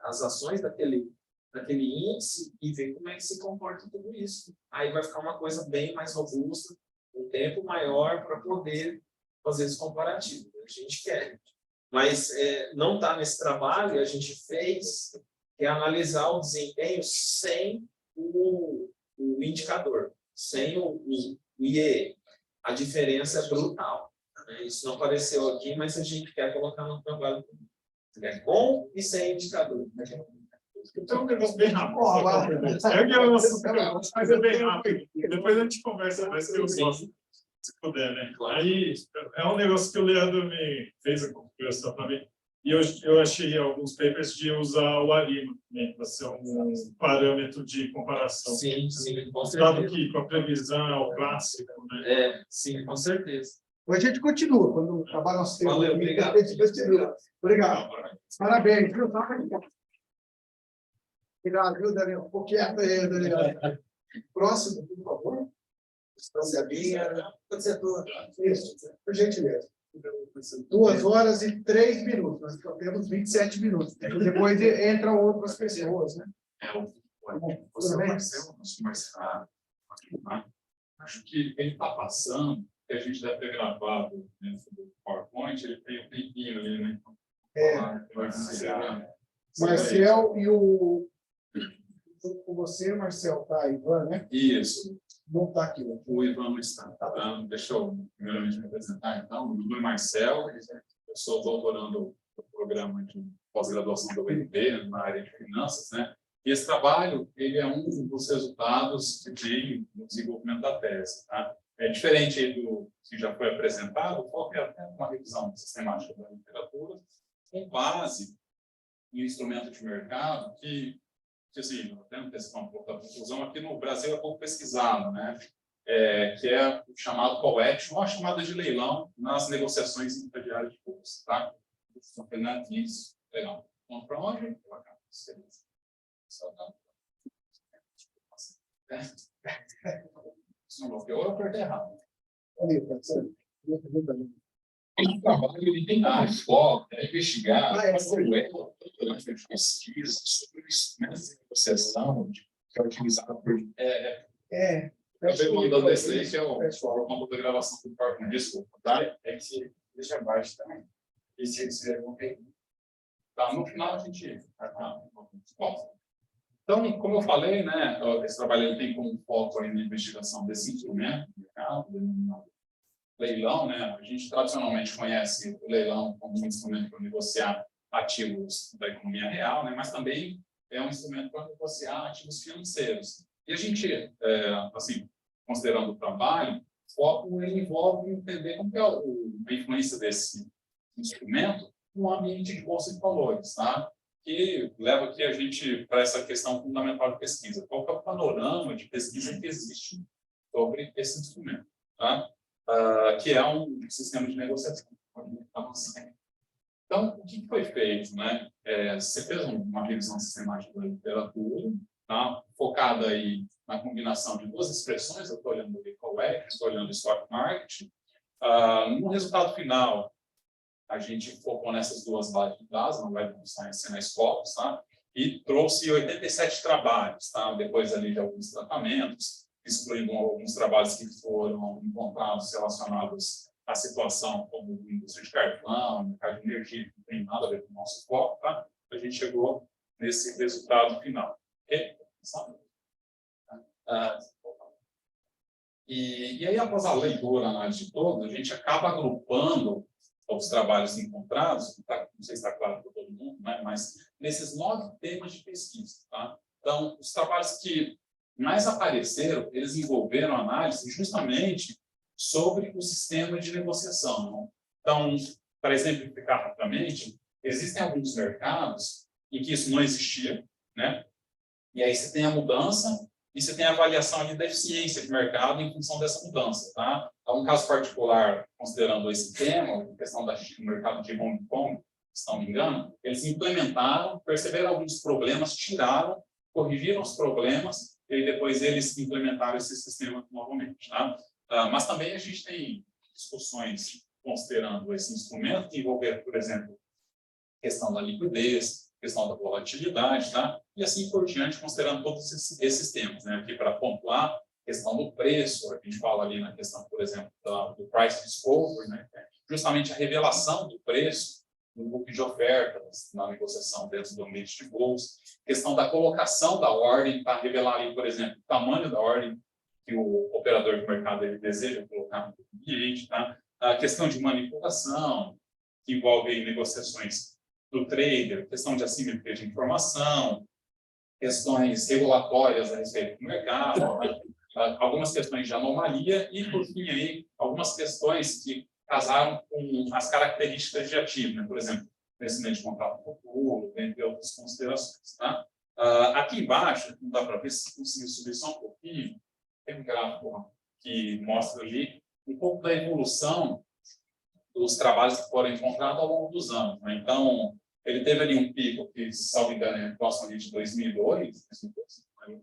[SPEAKER 4] as ações daquele índice e ver como é que se comporta tudo isso. Aí vai ficar uma coisa bem mais robusta, um tempo maior para poder fazer esse comparativo. A gente quer. Mas não está nesse trabalho, a gente fez, que é analisar o desempenho sem o indicador, sem o IE. A diferença é brutal. Né? Isso não apareceu aqui, mas a gente quer colocar no trabalho com e sem indicador.
[SPEAKER 6] Então, é um negócio bem rápido. Mas é bem rápido. Depois a gente conversa mais, que eu gosto, se puder, né? Aí, é um negócio que o Leandro me fez a configuração para mim. E eu achei alguns papers de usar o ARIMA para ser um parâmetro de comparação.
[SPEAKER 4] Sim, com certeza.
[SPEAKER 6] Dado que com a previsão é o clássico, né?
[SPEAKER 4] Sim, com certeza.
[SPEAKER 2] A gente continua, quando acabar nosso tempo.
[SPEAKER 4] Valeu, obrigado.
[SPEAKER 2] A gente continua. Obrigado. Parabéns, viu? Obrigado, viu, Daniel? Um pouquinho aí, Daniel. Próximo, por favor. Isso, por gentileza. 2 horas e 3 minutos. Nós só temos 27 minutos. Depois entram outras pessoas, né?
[SPEAKER 8] Você, Marcelo, acho que ele está passando, que a gente deve ter gravado dentro do PowerPoint, ele tem um tempinho ali, né?
[SPEAKER 2] Marcel e você, Marcel, tá, Ivan, né?
[SPEAKER 8] Isso.
[SPEAKER 2] Não está aqui.
[SPEAKER 8] O Ivan não está. Deixa eu primeiramente me apresentar, então. Meu nome é Marcel, eu sou doutorando do programa de pós-graduação da UNB, na área de finanças, né? E esse trabalho, ele é um dos resultados que tem no desenvolvimento da tese, tá? É diferente do que já foi apresentado, qual é até uma revisão sistemática da literatura, com base em instrumento de mercado que assim, até antecipar um pouco da conclusão, aqui no Brasil é pouco pesquisado, né? Que é o chamado call action, ou a chamada de leilão nas negociações intermediárias de bolsa, tá? Estou fazendo isso, legal. Vamos para onde? Não bloqueou, eu apertei errado. O trabalho ele tem na escola, investigar pesquisa sobre o instrumento de negociação que é utilizado por acabei mandando esse aí, que é o computador de gravação do PowerPoint. Desculpa, tá?
[SPEAKER 3] É que se deixa abaixo também. E se eles fizerem uma pergunta.
[SPEAKER 8] Tá, no final a gente... Bom, então, como eu falei, né, esse trabalho ele tem como foco aí na investigação desse instrumento, leilão, né? A gente tradicionalmente conhece o leilão como um instrumento para negociar ativos da economia real, né? Mas também é um instrumento para negociar ativos financeiros. E a gente, assim, considerando o trabalho, o foco ele envolve entender como é a influência desse instrumento no ambiente de bolsa de valores, tá? Que leva aqui a gente para essa questão fundamental de pesquisa. Qual que é o panorama de pesquisa que existe sobre esse instrumento, tá? Que é um sistema de negociação. Então, o que foi feito, né? Você fez uma revisão sistemática da literatura, tá? Focada aí na combinação de duas expressões, eu estou olhando o Ecoex, estou olhando o Stock Market. No resultado final, a gente focou nessas duas bases de dados, não vai ser na escola, tá? E trouxe 87 trabalhos, tá? Depois ali de alguns tratamentos, excluindo alguns trabalhos que foram encontrados relacionados à situação como indústria de carvão, mercado de energia, que não tem nada a ver com o nosso foco, tá? A gente chegou nesse resultado final. Ok? E aí, após a leitura, a análise de todos, a gente acaba agrupando os trabalhos encontrados, não sei se está claro para todo mundo, né? Mas nesses 9 temas de pesquisa. Tá? Então, os trabalhos que mais apareceram, eles envolveram análise justamente sobre o sistema de negociação. Né? Então, para exemplificar rapidamente, existem alguns mercados em que isso não existia, né? E aí você tem a mudança e você tem a avaliação de deficiência de mercado em função dessa mudança. Tá? Há um caso particular, considerando esse tema, a questão do mercado de Hong Kong, se não me engano, eles implementaram, perceberam alguns problemas, tiraram, corrigiram os problemas, e depois eles implementaram esse sistema novamente. Tá? Mas também a gente tem discussões considerando esse instrumento, que envolver, por exemplo, questão da liquidez, questão da volatilidade, tá? E assim por diante, considerando todos esses temas, né? Aqui para pontuar, questão do preço, a gente fala ali na questão, por exemplo, do price discovery, né? Justamente a revelação do preço no book de ofertas, na negociação dentro do ambiente de bolsa, questão da colocação da ordem, para revelar ali, por exemplo, o tamanho da ordem que o operador de mercado ele deseja colocar no ambiente, tá? A questão de manipulação, que envolve negociações do trader, questão de assimetria de informação, questões regulatórias a respeito do mercado, né? Algumas questões de anomalia e, por fim, aí, algumas questões que casaram com as características de ativo, né? Por exemplo, vencimento de contrato futuro, entre outras considerações. Tá? Aqui embaixo, não dá para ver se conseguir subir só um pouquinho, tem um gráfico que mostra ali um pouco da evolução dos trabalhos que foram encontrados ao longo dos anos. Né? Então, ele teve ali um pico que, se não me engano, é próximo de 2002,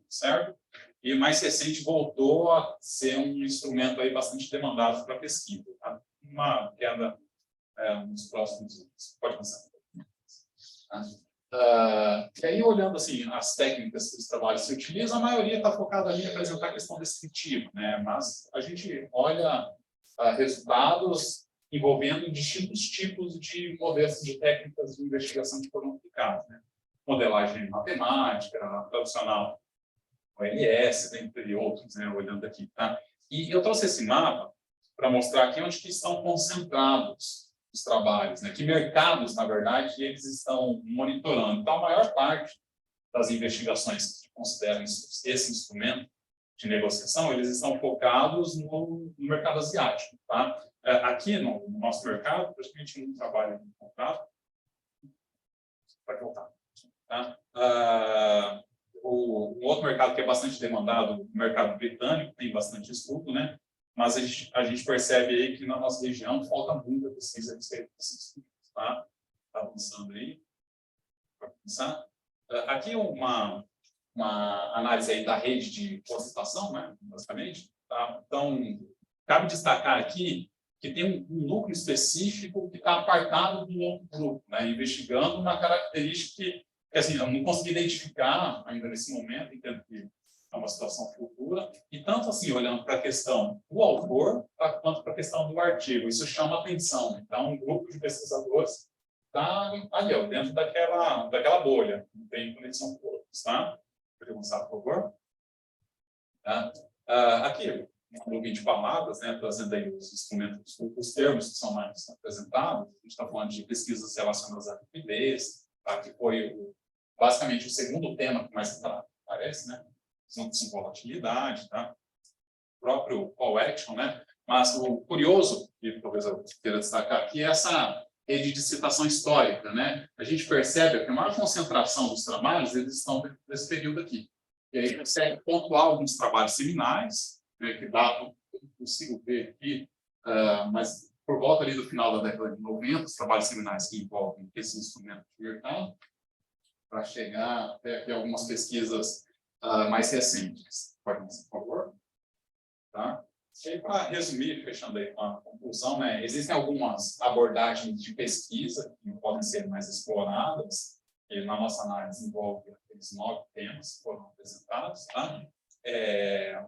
[SPEAKER 8] certo? E mais recente voltou a ser um instrumento aí bastante demandado para pesquisa. Tá? Uma queda nos próximos anos. Pode começar. E aí, olhando assim, as técnicas que os trabalhos se utilizam, a maioria está focada ali em apresentar a questão descritiva, né? Mas a gente olha resultados envolvendo distintos tipos de modelos de técnicas de investigação que foram aplicadas, né? Modelagem matemática, tradicional, OLS, dentre outros, né? Olhando aqui, tá? E eu trouxe esse mapa para mostrar aqui onde que estão concentrados os trabalhos, né? Que mercados, na verdade, eles estão monitorando. Então, a maior parte das investigações que consideram esse instrumento de negociação, eles estão focados no mercado asiático, tá? Aqui no nosso mercado, praticamente não trabalha com contrato. Pode voltar. Tá? Um outro mercado que é bastante demandado, o mercado britânico, tem bastante estudo, né? Mas a gente percebe aí que na nossa região falta muita pesquisa a respeito desses estudos. Tá? Tá avançando aí. Para começar. Aqui uma análise aí da rede de concentração, né? Basicamente. Tá? Então, cabe destacar aqui que tem um núcleo específico que está apartado do outro grupo, né? Investigando uma característica que assim, eu não consegui identificar ainda nesse momento, entendo que é uma situação futura, e tanto assim, olhando para a questão do autor, quanto para a questão do artigo. Isso chama atenção. Então, um grupo de pesquisadores está ali, ó, dentro daquela bolha, não tem conexão com outros, tá? Pode avançar, por favor. Tá? Aqui, um grupo de palavras, né, trazendo aí os instrumentos, os termos que são mais apresentados. A gente está falando de pesquisas relacionadas à liquidez, tá? Que foi basicamente o segundo tema que mais aparece, né? Com volatilidade, tá? O próprio call action, né? Mas o curioso, que talvez eu queira destacar aqui, é essa rede de citação histórica, né? A gente percebe que a maior concentração dos trabalhos, eles estão nesse período aqui. E aí consegue pontuar alguns trabalhos seminais, né, que datam, eu não consigo ver aqui, mas por volta ali do final da década de 90, os trabalhos seminais que envolvem esse instrumento de mercado, para chegar até aqui algumas pesquisas mais recentes. Pode passar, por favor. Tá? E aí, para resumir, fechando aí com a conclusão, né, existem algumas abordagens de pesquisa que podem ser mais exploradas, e na nossa análise envolve aqueles 9 temas que foram apresentados. Tá?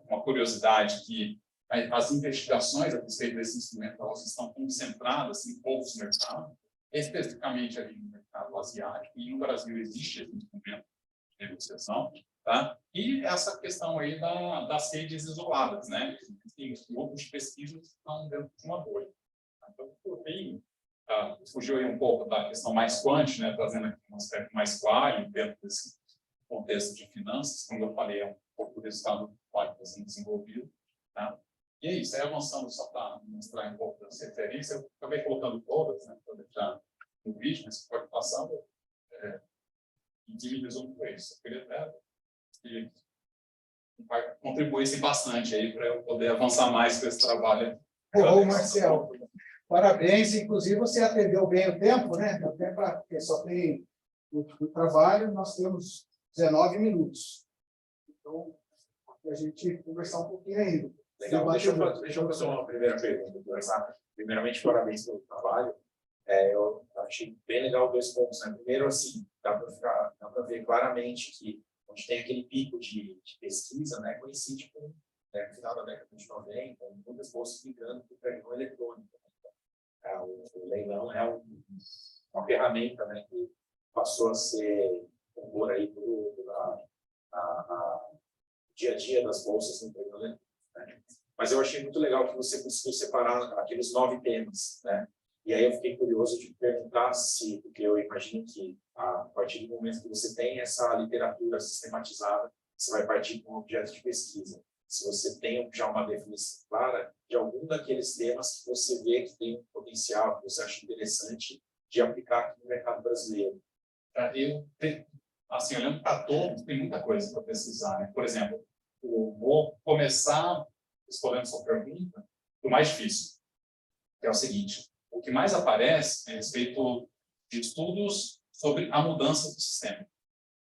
[SPEAKER 8] Uma curiosidade que as investigações a respeito desse instrumento, elas estão concentradas em poucos mercados, especificamente ali no mercado asiático, e no Brasil existe esse instrumento de negociação. Tá? E essa questão aí das redes isoladas, né? Tem grupos de pesquisa que estão dentro de uma bolha. Então, por fim, fugiu aí um pouco da questão mais quant, né? Trazendo aqui um aspecto mais quali dentro desse contexto de finanças, como eu falei, é um pouco do resultado do quali que está sendo desenvolvido. Tá? E é isso, aí avançando só para mostrar um pouco das referências, eu acabei colocando todas, né? Para deixar no vídeo, mas pode passar. E me resumo com isso. Eu queria até que contribuíssem bastante aí para eu poder avançar mais com esse trabalho.
[SPEAKER 2] Ô, Marcelo, parabéns. Inclusive, você atendeu bem o tempo, né? Até porque só tem o trabalho, nós temos 19 minutos. Então, a gente conversar um pouquinho ainda.
[SPEAKER 3] Legal. Deixa eu fazer uma primeira pergunta. Primeiramente, parabéns pelo trabalho. Eu achei bem legal 2 pontos. Né? Primeiro, assim, dá para ver claramente que onde tem aquele pico de pesquisa, né, coincide com no final da década de 90, muitas bolsas migrando para o pregão eletrônico. O leilão é uma ferramenta, né, que passou a ser compor aí do dia a dia das bolsas no pregão eletrônico. Né? Mas eu achei muito legal que você conseguiu separar aqueles 9 temas, né? E aí eu fiquei curioso de perguntar se, porque eu imagino que a partir do momento que você tem essa literatura sistematizada, você vai partir para um objeto de pesquisa. Se você tem já uma definição clara de algum daqueles temas que você vê que tem um potencial, que você acha interessante de aplicar aqui no mercado brasileiro.
[SPEAKER 8] Assim, olhando para todos, tem muita coisa para pesquisar. Né? Por exemplo, eu vou começar respondendo sua pergunta do mais difícil, que é o seguinte. O que mais aparece é a respeito de estudos sobre a mudança do sistema.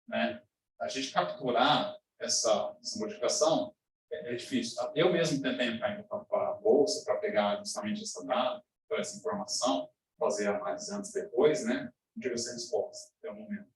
[SPEAKER 8] Né? A gente capturar essa modificação é difícil. Tá? Eu mesmo tentei entrar para a bolsa para pegar justamente essa data, essa informação, fazer análise antes e depois, né? Não tive essa resposta até o momento.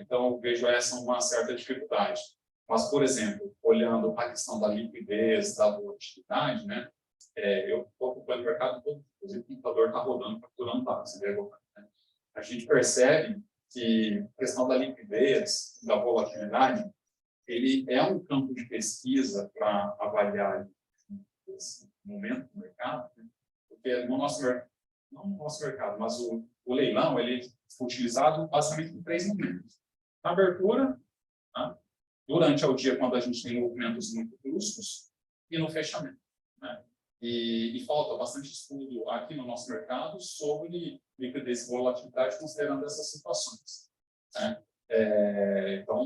[SPEAKER 8] Então, eu vejo essa uma certa dificuldade. Mas, por exemplo, olhando a questão da liquidez, da volatilidade, né? Eu estou ocupando o mercado todo, inclusive o computador está rodando, capturando dados. Né? A gente percebe que a questão da liquidez, da volatilidade, ele é um campo de pesquisa para avaliar esse momento do mercado, né? Porque no nosso mercado, não no nosso mercado, mas o leilão, ele foi utilizado basicamente em 3 momentos. Na abertura, tá? Durante o dia, quando a gente tem movimentos muito bruscos, e no fechamento. Né? E falta bastante estudo aqui no nosso mercado sobre liquidez e volatilidade, considerando essas situações. Né? Então,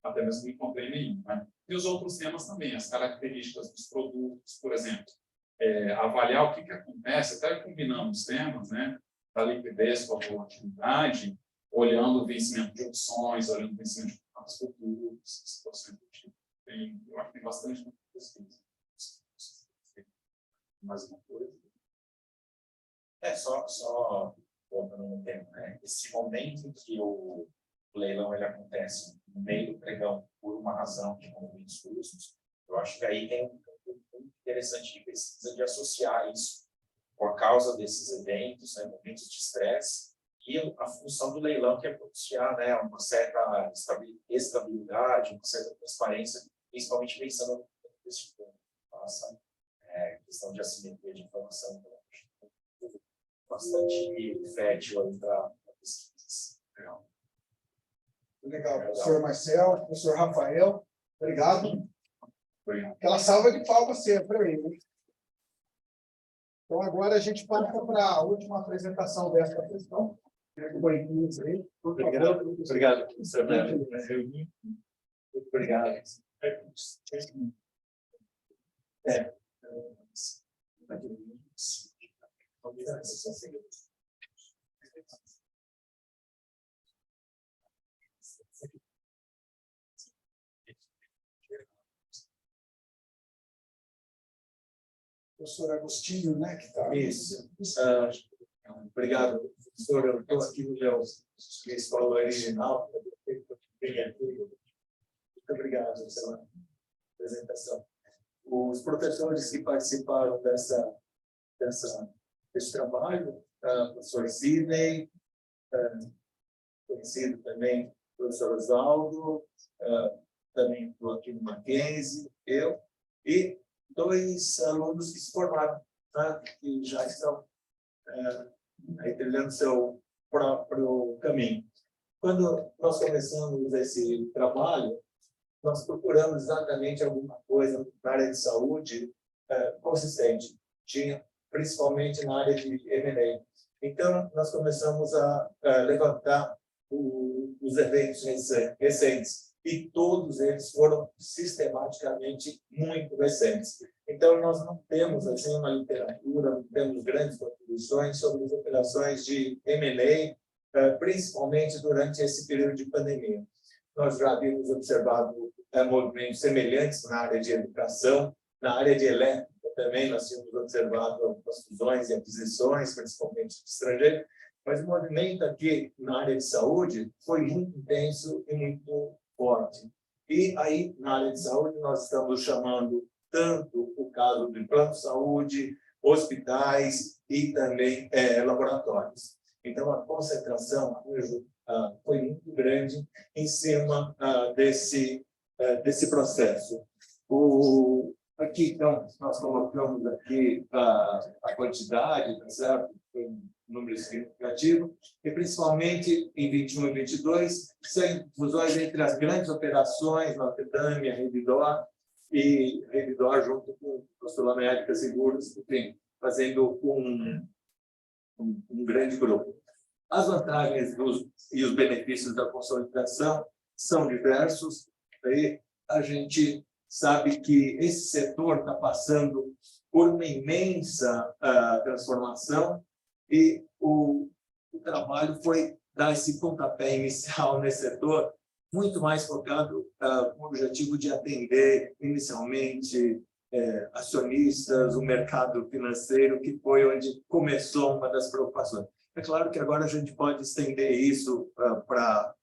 [SPEAKER 8] até mesmo não encontrei nenhum. Né? E os outros temas também, as características dos produtos, por exemplo. Avaliar o que acontece, até combinando os temas, né? Da liquidez com a volatilidade, olhando o vencimento de opções, olhando o vencimento de contratos futuros, situações do tipo. Eu acho que tem bastante pesquisa. Mais uma coisa?
[SPEAKER 3] Só voltando no tempo, né? Esse momento em que o leilão ele acontece no meio do pregão por uma razão de movimentos custos, eu acho que aí tem um ponto interessante de pesquisa de associar isso por causa desses eventos, né, momentos de estresse, e a função do leilão, que é propiciar, né, uma certa estabilidade, uma certa transparência, principalmente pensando nesse ponto. Nossa, questão de assimetria de informação, bastante fértil aí para pesquisas.
[SPEAKER 2] Legal, professor Marcel, professor Rafael, obrigado.
[SPEAKER 3] Obrigado.
[SPEAKER 2] Aquela salva de palmas sempre aí, né? Então, agora a gente passa para a última apresentação desta questão.
[SPEAKER 1] Obrigado, professor Neto. Muito obrigado.
[SPEAKER 2] Professor Agostinho, né? Que tá...
[SPEAKER 1] Isso. Obrigado, professor. Eu estou aqui no meu escola original. Muito obrigado pela apresentação. Os professores que participaram desse trabalho, o professor Sidney, conhecido também o professor Osvaldo, também estou aqui no Mackenzie, eu, e 2 alunos que se formaram, tá? Que já estão aí trilhando seu próprio caminho. Quando nós começamos esse trabalho, nós procuramos exatamente alguma coisa na área de saúde consistente, tinha principalmente na área de M&A. Então, nós começamos a levantar os eventos recentes, e todos eles foram sistematicamente muito recentes. Então, nós não temos assim uma literatura, não temos grandes contribuições sobre as operações de M&A, principalmente durante esse período de pandemia. Nós já havíamos observado movimentos semelhantes na área de educação, na área de elétrica também nós tínhamos observado algumas fusões e aquisições, principalmente do estrangeiro, mas o movimento aqui na área de saúde foi muito intenso e muito forte. E aí, na área de saúde, nós estamos chamando tanto o caso de plano de saúde, hospitais e também laboratórios. Então, a concentração foi muito grande em cima desse processo. Aqui, então, nós colocamos aqui a quantidade, tá certo? Foi um número significativo, e principalmente em 21 e 22, sem fusões entre as grandes operações, Notre Dame, a Revidor, e a Revidor junto com a Sul-América Seguros, enfim, fazendo um grande grupo. As vantagens e os benefícios da consolidação são diversos, e a gente sabe que esse setor está passando por uma imensa transformação, e o trabalho foi dar esse pontapé inicial nesse setor, muito mais focado com o objetivo de atender inicialmente acionistas, o mercado financeiro, que foi onde começou uma das preocupações. É claro que agora a gente pode estender isso para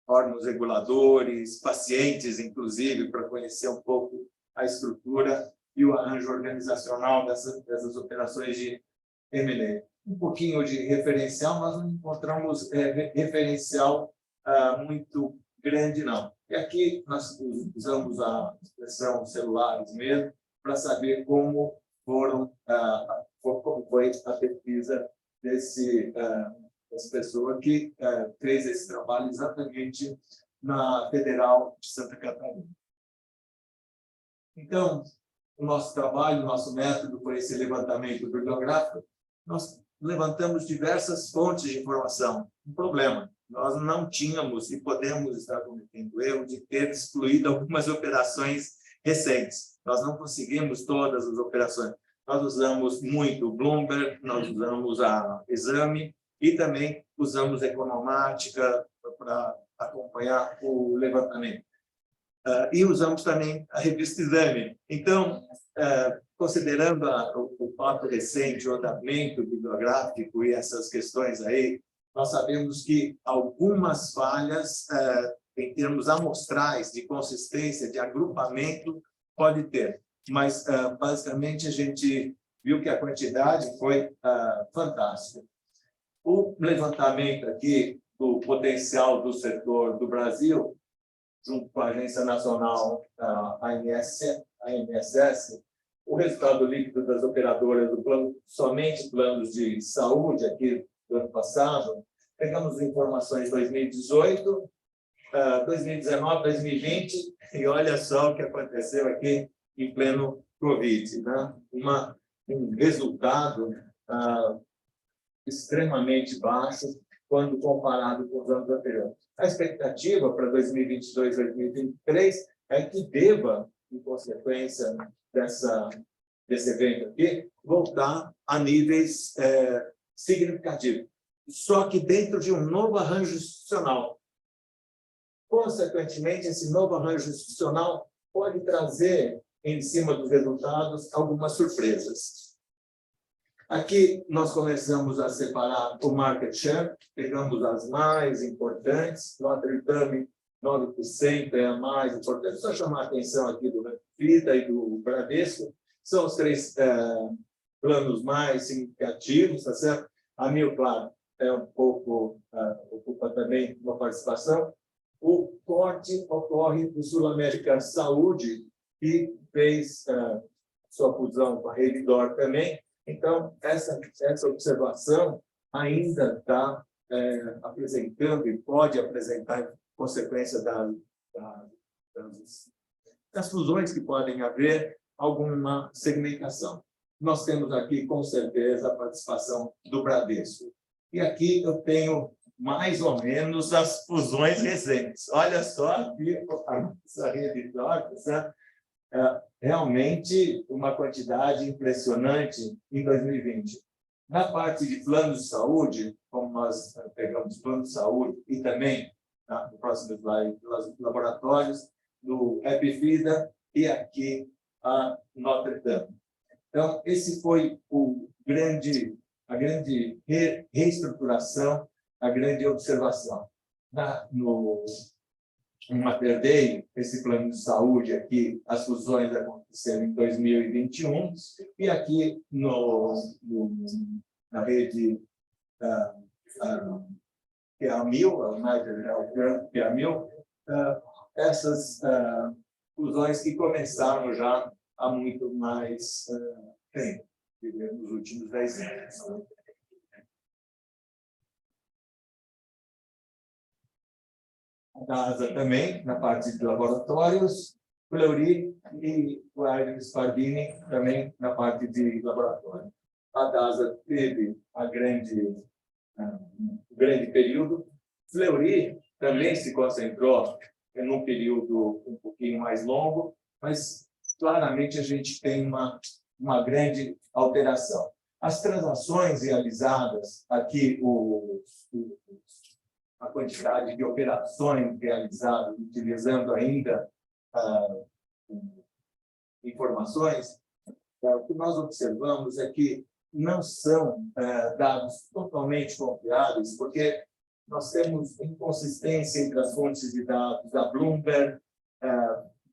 [SPEAKER 1] órgãos reguladores, pacientes, inclusive, para conhecer um pouco a estrutura e o arranjo organizacional dessas operações de M&A. Um pouquinho de referencial, nós não encontramos referencial muito grande, não. E aqui nós usamos a expressão celulares mesmo, para saber como foi a pesquisa dessa pessoa que fez esse trabalho exatamente na Federal de Santa Catarina. Então, o nosso trabalho, o nosso método foi esse levantamento bibliográfico. Nós levantamos diversas fontes de informação. Um problema, nós não tínhamos, e podemos estar cometendo o erro, de ter excluído algumas operações recentes. Nós não conseguimos todas as operações. Nós usamos muito o Bloomberg, nós usamos a Exame, e também usamos a Economática para acompanhar o levantamento. E usamos também a revista Exame. Então, considerando o fato recente, o andamento bibliográfico e essas questões aí, nós sabemos que algumas falhas em termos amostrais, de consistência, de agrupamento, pode ter. Mas, basicamente, a gente viu que a quantidade foi fantástica. O levantamento aqui do potencial do setor do Brasil, junto com a Agência Nacional, ANSS, o resultado líquido das operadoras do plano, somente planos de saúde aqui do ano passado, pegamos informações de 2018, 2019, 2020, e olha só o que aconteceu aqui em pleno Covid, né? Um resultado extremamente baixo quando comparado com os anos anteriores. A expectativa para 2022, 2023 é que deva, em consequência desse evento aqui, voltar a níveis significativos. Só que dentro de um novo arranjo institucional. Consequentemente, esse novo arranjo institucional pode trazer, em cima dos resultados, algumas surpresas. Aqui nós começamos a separar o market share, pegamos as mais importantes, Notre Dame, 9% é a mais importante. Só chamar a atenção aqui do FIDA e do Bradesco, são os 3 planos mais significativos, tá certo? A Mil, claro, é um pouco, ocupa também uma participação. O corte ocorre do Sul-América Saúde, que fez sua fusão com a Redditor também. Então, essa observação ainda está apresentando e pode apresentar, em consequência das fusões que podem haver, alguma segmentação. Nós temos aqui, com certeza, a participação do Bradesco. E aqui eu tenho mais ou menos as fusões recentes. Olha só aqui essa Redditor, realmente uma quantidade impressionante em 2020. Na parte de planos de saúde, como nós pegamos plano de saúde e também, no próximo slide, dos laboratórios, do Epifida e aqui a Notre Dame. Então, esse foi a grande reestruturação, a grande observação. No Mater Dei, esse plano de saúde aqui, as fusões aconteceram em 2021, e aqui na rede que é a Mil, a United Healthcare, que é a Mil, essas fusões que começaram já há muito mais tempo, nos últimos 10 anos. A DASA também, na parte de laboratórios, Fleury e o Aires Pardini também na parte de laboratório. A DASA teve o grande período. Fleury também se concentrou em um período um pouquinho mais longo, mas claramente a gente tem uma grande alteração. As transações realizadas, aqui a quantidade de operações realizadas, utilizando ainda informações, o que nós observamos é que não são dados totalmente confiáveis, porque nós temos inconsistência entre as fontes de dados da Bloomberg,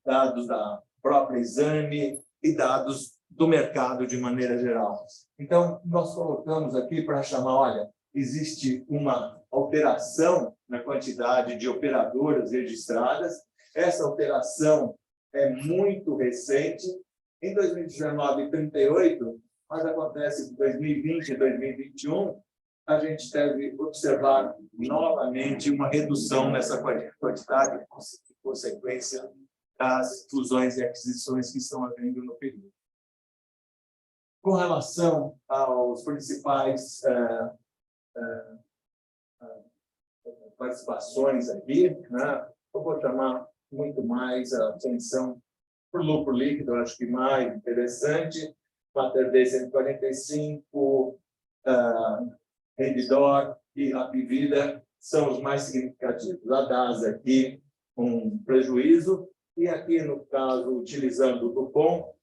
[SPEAKER 1] dados da própria Exame e dados do mercado de maneira geral. Então, nós colocamos aqui para chamar, olha, existe uma alteração na quantidade de operadoras registradas. Essa alteração é muito recente. Em 2019, 38, mas acontece que em 2020 e 2021, a gente deve observar novamente uma redução nessa quantidade, em consequência das fusões e aquisições que estão havendo no período. Com relação aos principais participações aqui, né? Eu vou chamar muito mais a atenção para o lucro líquido, eu acho que mais interessante, Mater Dei 145, Redditor e Apivida são os mais significativos. A DASA aqui, um prejuízo, e aqui, no caso, utilizando o Dupont,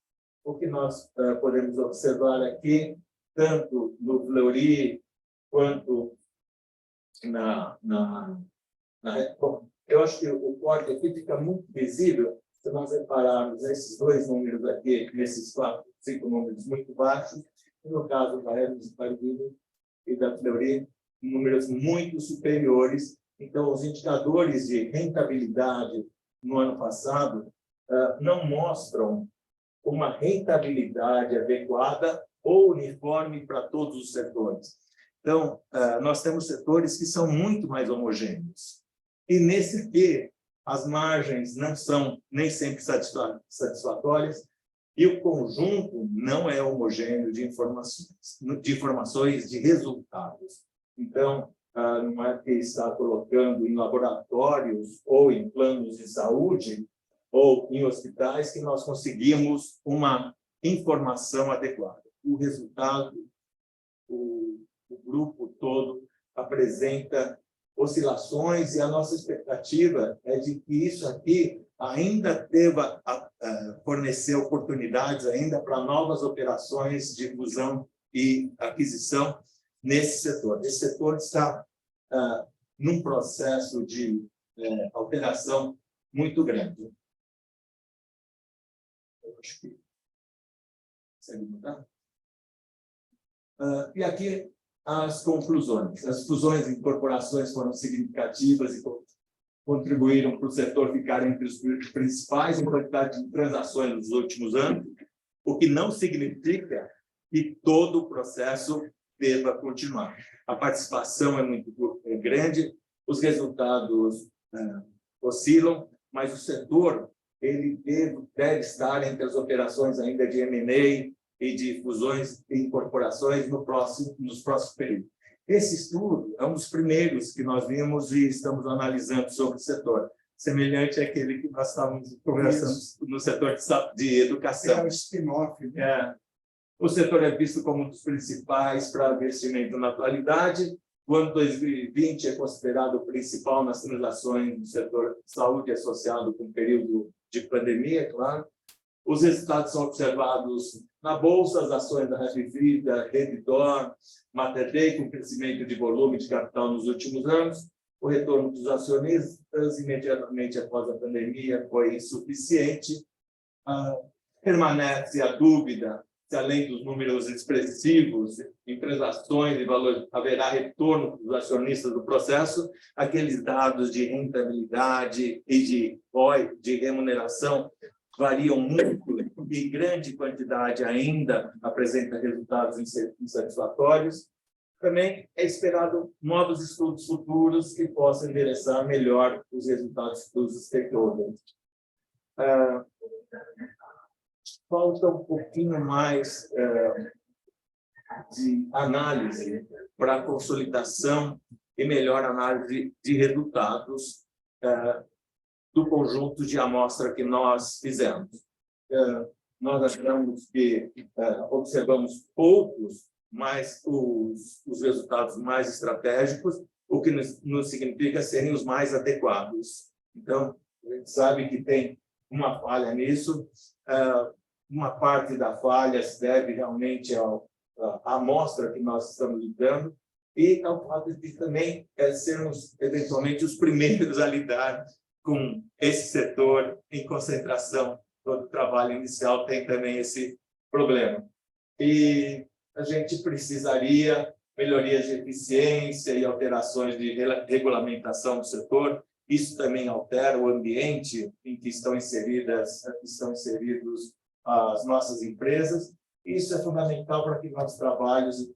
[SPEAKER 1] o que nós podemos observar aqui, tanto no Fleury quanto na eu acho que o corte aqui fica muito visível se nós repararmos esses dois números aqui, nesses 5 números muito baixos, e no caso da Hermes Pardini e da Fleury, números muito superiores. Então, os indicadores de rentabilidade no ano passado não mostram uma rentabilidade adequada ou uniforme para todos os setores. Então, nós temos setores que são muito mais homogêneos. E nesse que as margens não são nem sempre satisfatórias e o conjunto não é homogêneo de informações, de resultados. Então, não é que está colocando em laboratórios ou em planos de saúde ou em hospitais que nós conseguimos uma informação adequada. O resultado, o grupo todo apresenta oscilações e a nossa expectativa é de que isso aqui ainda deva fornecer oportunidades ainda para novas operações de fusão e aquisição nesse setor. Esse setor está num processo de alteração muito grande. Eu acho que... Consegue mudar? E aqui as conclusões. As fusões e incorporações foram significativas e contribuíram para o setor ficar entre os principais em quantidade de transações nos últimos anos, o que não significa que todo o processo deva continuar. A participação é muito grande, os resultados oscilam, mas o setor ele deve estar entre as operações ainda de M&A e de fusões e incorporações nos próximos períodos. Esse estudo é um dos primeiros que nós vimos e estamos analisando sobre o setor, semelhante àquele que nós estávamos conversando no setor de educação.
[SPEAKER 2] É um spin-off.
[SPEAKER 1] O setor é visto como um dos principais para investimento na atualidade. O ano 2020 é considerado o principal nas transações do setor de saúde associado com o período de pandemia, claro. Os resultados são observados na Bolsa, as ações da Rede Vida, Redditor, Mater Dei, com crescimento de volume de capital nos últimos anos. O retorno dos acionistas, imediatamente após a pandemia, foi insuficiente. Permanece a dúvida se, além dos números expressivos, em transações e valores, haverá retorno dos acionistas do processo, aqueles dados de rentabilidade e de ROI, de remuneração, variam muito e grande quantidade ainda apresenta resultados insatisfatórios. Também é esperado novos estudos futuros que possam endereçar melhor os resultados dos stakeholders. Falta um pouquinho mais de análise para a consolidação e melhor análise de resultados do conjunto de amostra que nós fizemos. Nós achamos que observamos poucos, mas os resultados mais estratégicos, o que nos significa serem os mais adequados. Então, a gente sabe que tem uma falha nisso. Uma parte da falha se deve realmente à amostra que nós estamos lidando e ao fato de também sermos, eventualmente, os primeiros a lidar com esse setor em concentração. Todo trabalho inicial tem também esse problema. E a gente precisaria melhorias de eficiência e alterações de regulamentação do setor. Isso também altera o ambiente em que estão inseridos as nossas empresas. Isso é fundamental para que nossos trabalhos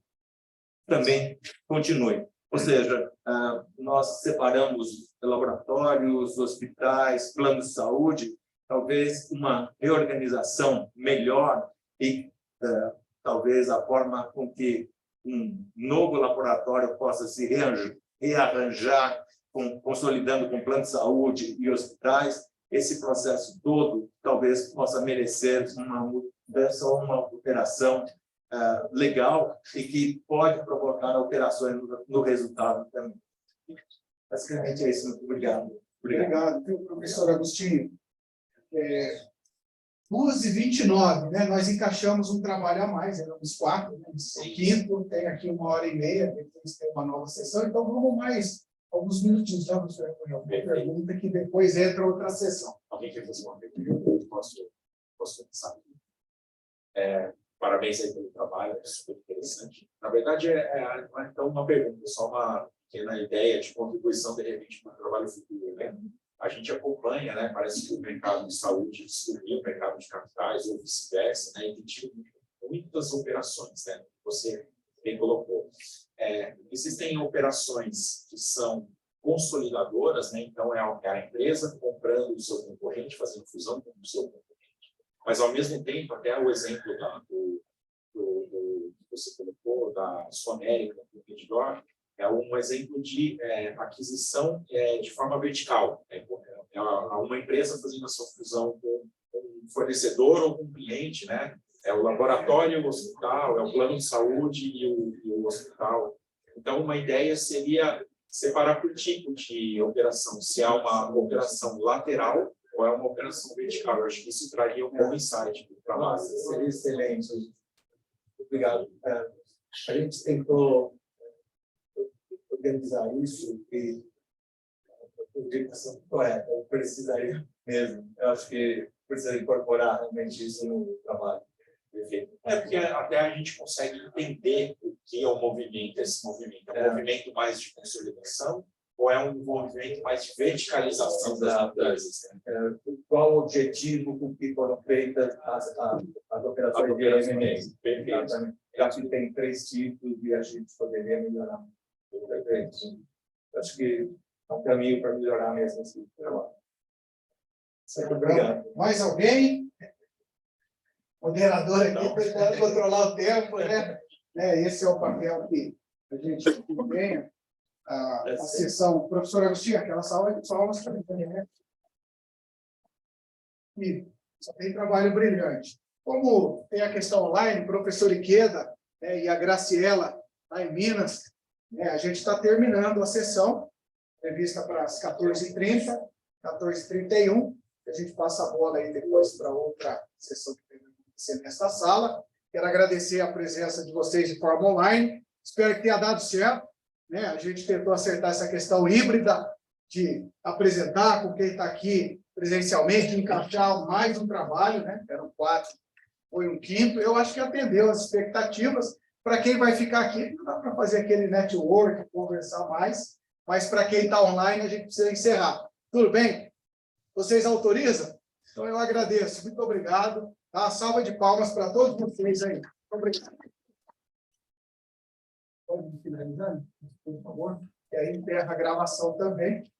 [SPEAKER 1] também continuem. Ou seja, nós separamos laboratórios, hospitais, planos de saúde, talvez uma reorganização melhor e talvez a forma com que um novo laboratório possa se rearranjar, consolidando com plano de saúde e hospitais, esse processo todo talvez possa merecer uma mudança ou uma alteração legal e que pode provocar alterações no resultado também. Basicamente é isso. Muito obrigado.
[SPEAKER 2] Obrigado, professor Agostinho. 2h29, né? Nós encaixamos um trabalho a mais, éramos 4, né? O quinto tem aqui 1h30, depois tem uma nova sessão, então vamos mais alguns minutinhos, tá, professor? Uma pergunta que depois entra outra sessão.
[SPEAKER 3] Alguém quer fazer uma pergunta? Eu posso pensar. Parabéns aí pelo trabalho, é super interessante. Na verdade, não é tão uma pergunta, é só uma pequena ideia de contribuição, de repente, para o trabalho futuro, né? A gente acompanha, né? Parece que o mercado de saúde subiu o mercado de capitais, ou vice-versa, né? E tem tido muitas operações, né? Você bem colocou. Existem operações que são consolidadoras, né? Então, é a empresa comprando o seu concorrente, fazendo fusão com o seu concorrente. Mas, ao mesmo tempo, até o exemplo que você colocou, da Sonérica, do Redditor, é um exemplo de aquisição de forma vertical. É uma empresa fazendo a sua fusão com um fornecedor ou com um cliente, né? É o laboratório, o hospital, é o plano de saúde e o hospital. Então, uma ideia seria separar por tipo de operação, se há uma operação lateral ou é uma operação vertical. Eu acho que isso traria um bom insight para o trabalho.
[SPEAKER 1] Seria excelente. Obrigado. A gente tentou organizar isso e a indicação correta. Eu precisaria mesmo. Eu acho que precisa incorporar realmente isso no trabalho.
[SPEAKER 3] Perfeito. Porque até a gente consegue entender o que é o movimento, esse movimento. É um movimento mais de consolidação ou é um movimento mais de verticalização das empresas?
[SPEAKER 1] Qual o objetivo com que foram feitas as operações de M&A? Perfeito. Já que tem 3 tipos e a gente poderia melhorar. Perfeito. Acho que é um caminho para melhorar mesmo esse trabalho. Muito obrigado.
[SPEAKER 2] Mais alguém? Moderador aqui, tentando controlar o tempo, né? Esse é o papel que a gente desempenha. A sessão, professor Agostinho, aquela sala de palmas também, né? E só tem trabalho brilhante. Como tem a questão online, o professor Iqueda, e a Graciela, lá em Minas, a gente está terminando a sessão, prevista para as 14h30, 14h31, a gente passa a bola aí depois para outra sessão que tem nesta sala. Quero agradecer a presença de vocês de forma online. Espero que tenha dado certo. A gente tentou acertar essa questão híbrida de apresentar com quem está aqui presencialmente, encaixar mais um trabalho, eram 4, foi um 5º. Eu acho que atendeu as expectativas. Para quem vai ficar aqui, não dá para fazer aquele network, conversar mais, mas para quem está online, a gente precisa encerrar. Tudo bem? Vocês autorizam? Então, eu agradeço. Muito obrigado. Tá? Salva de palmas para todos vocês aí. Obrigado. Pode finalizar, por favor? E aí enterra a gravação também.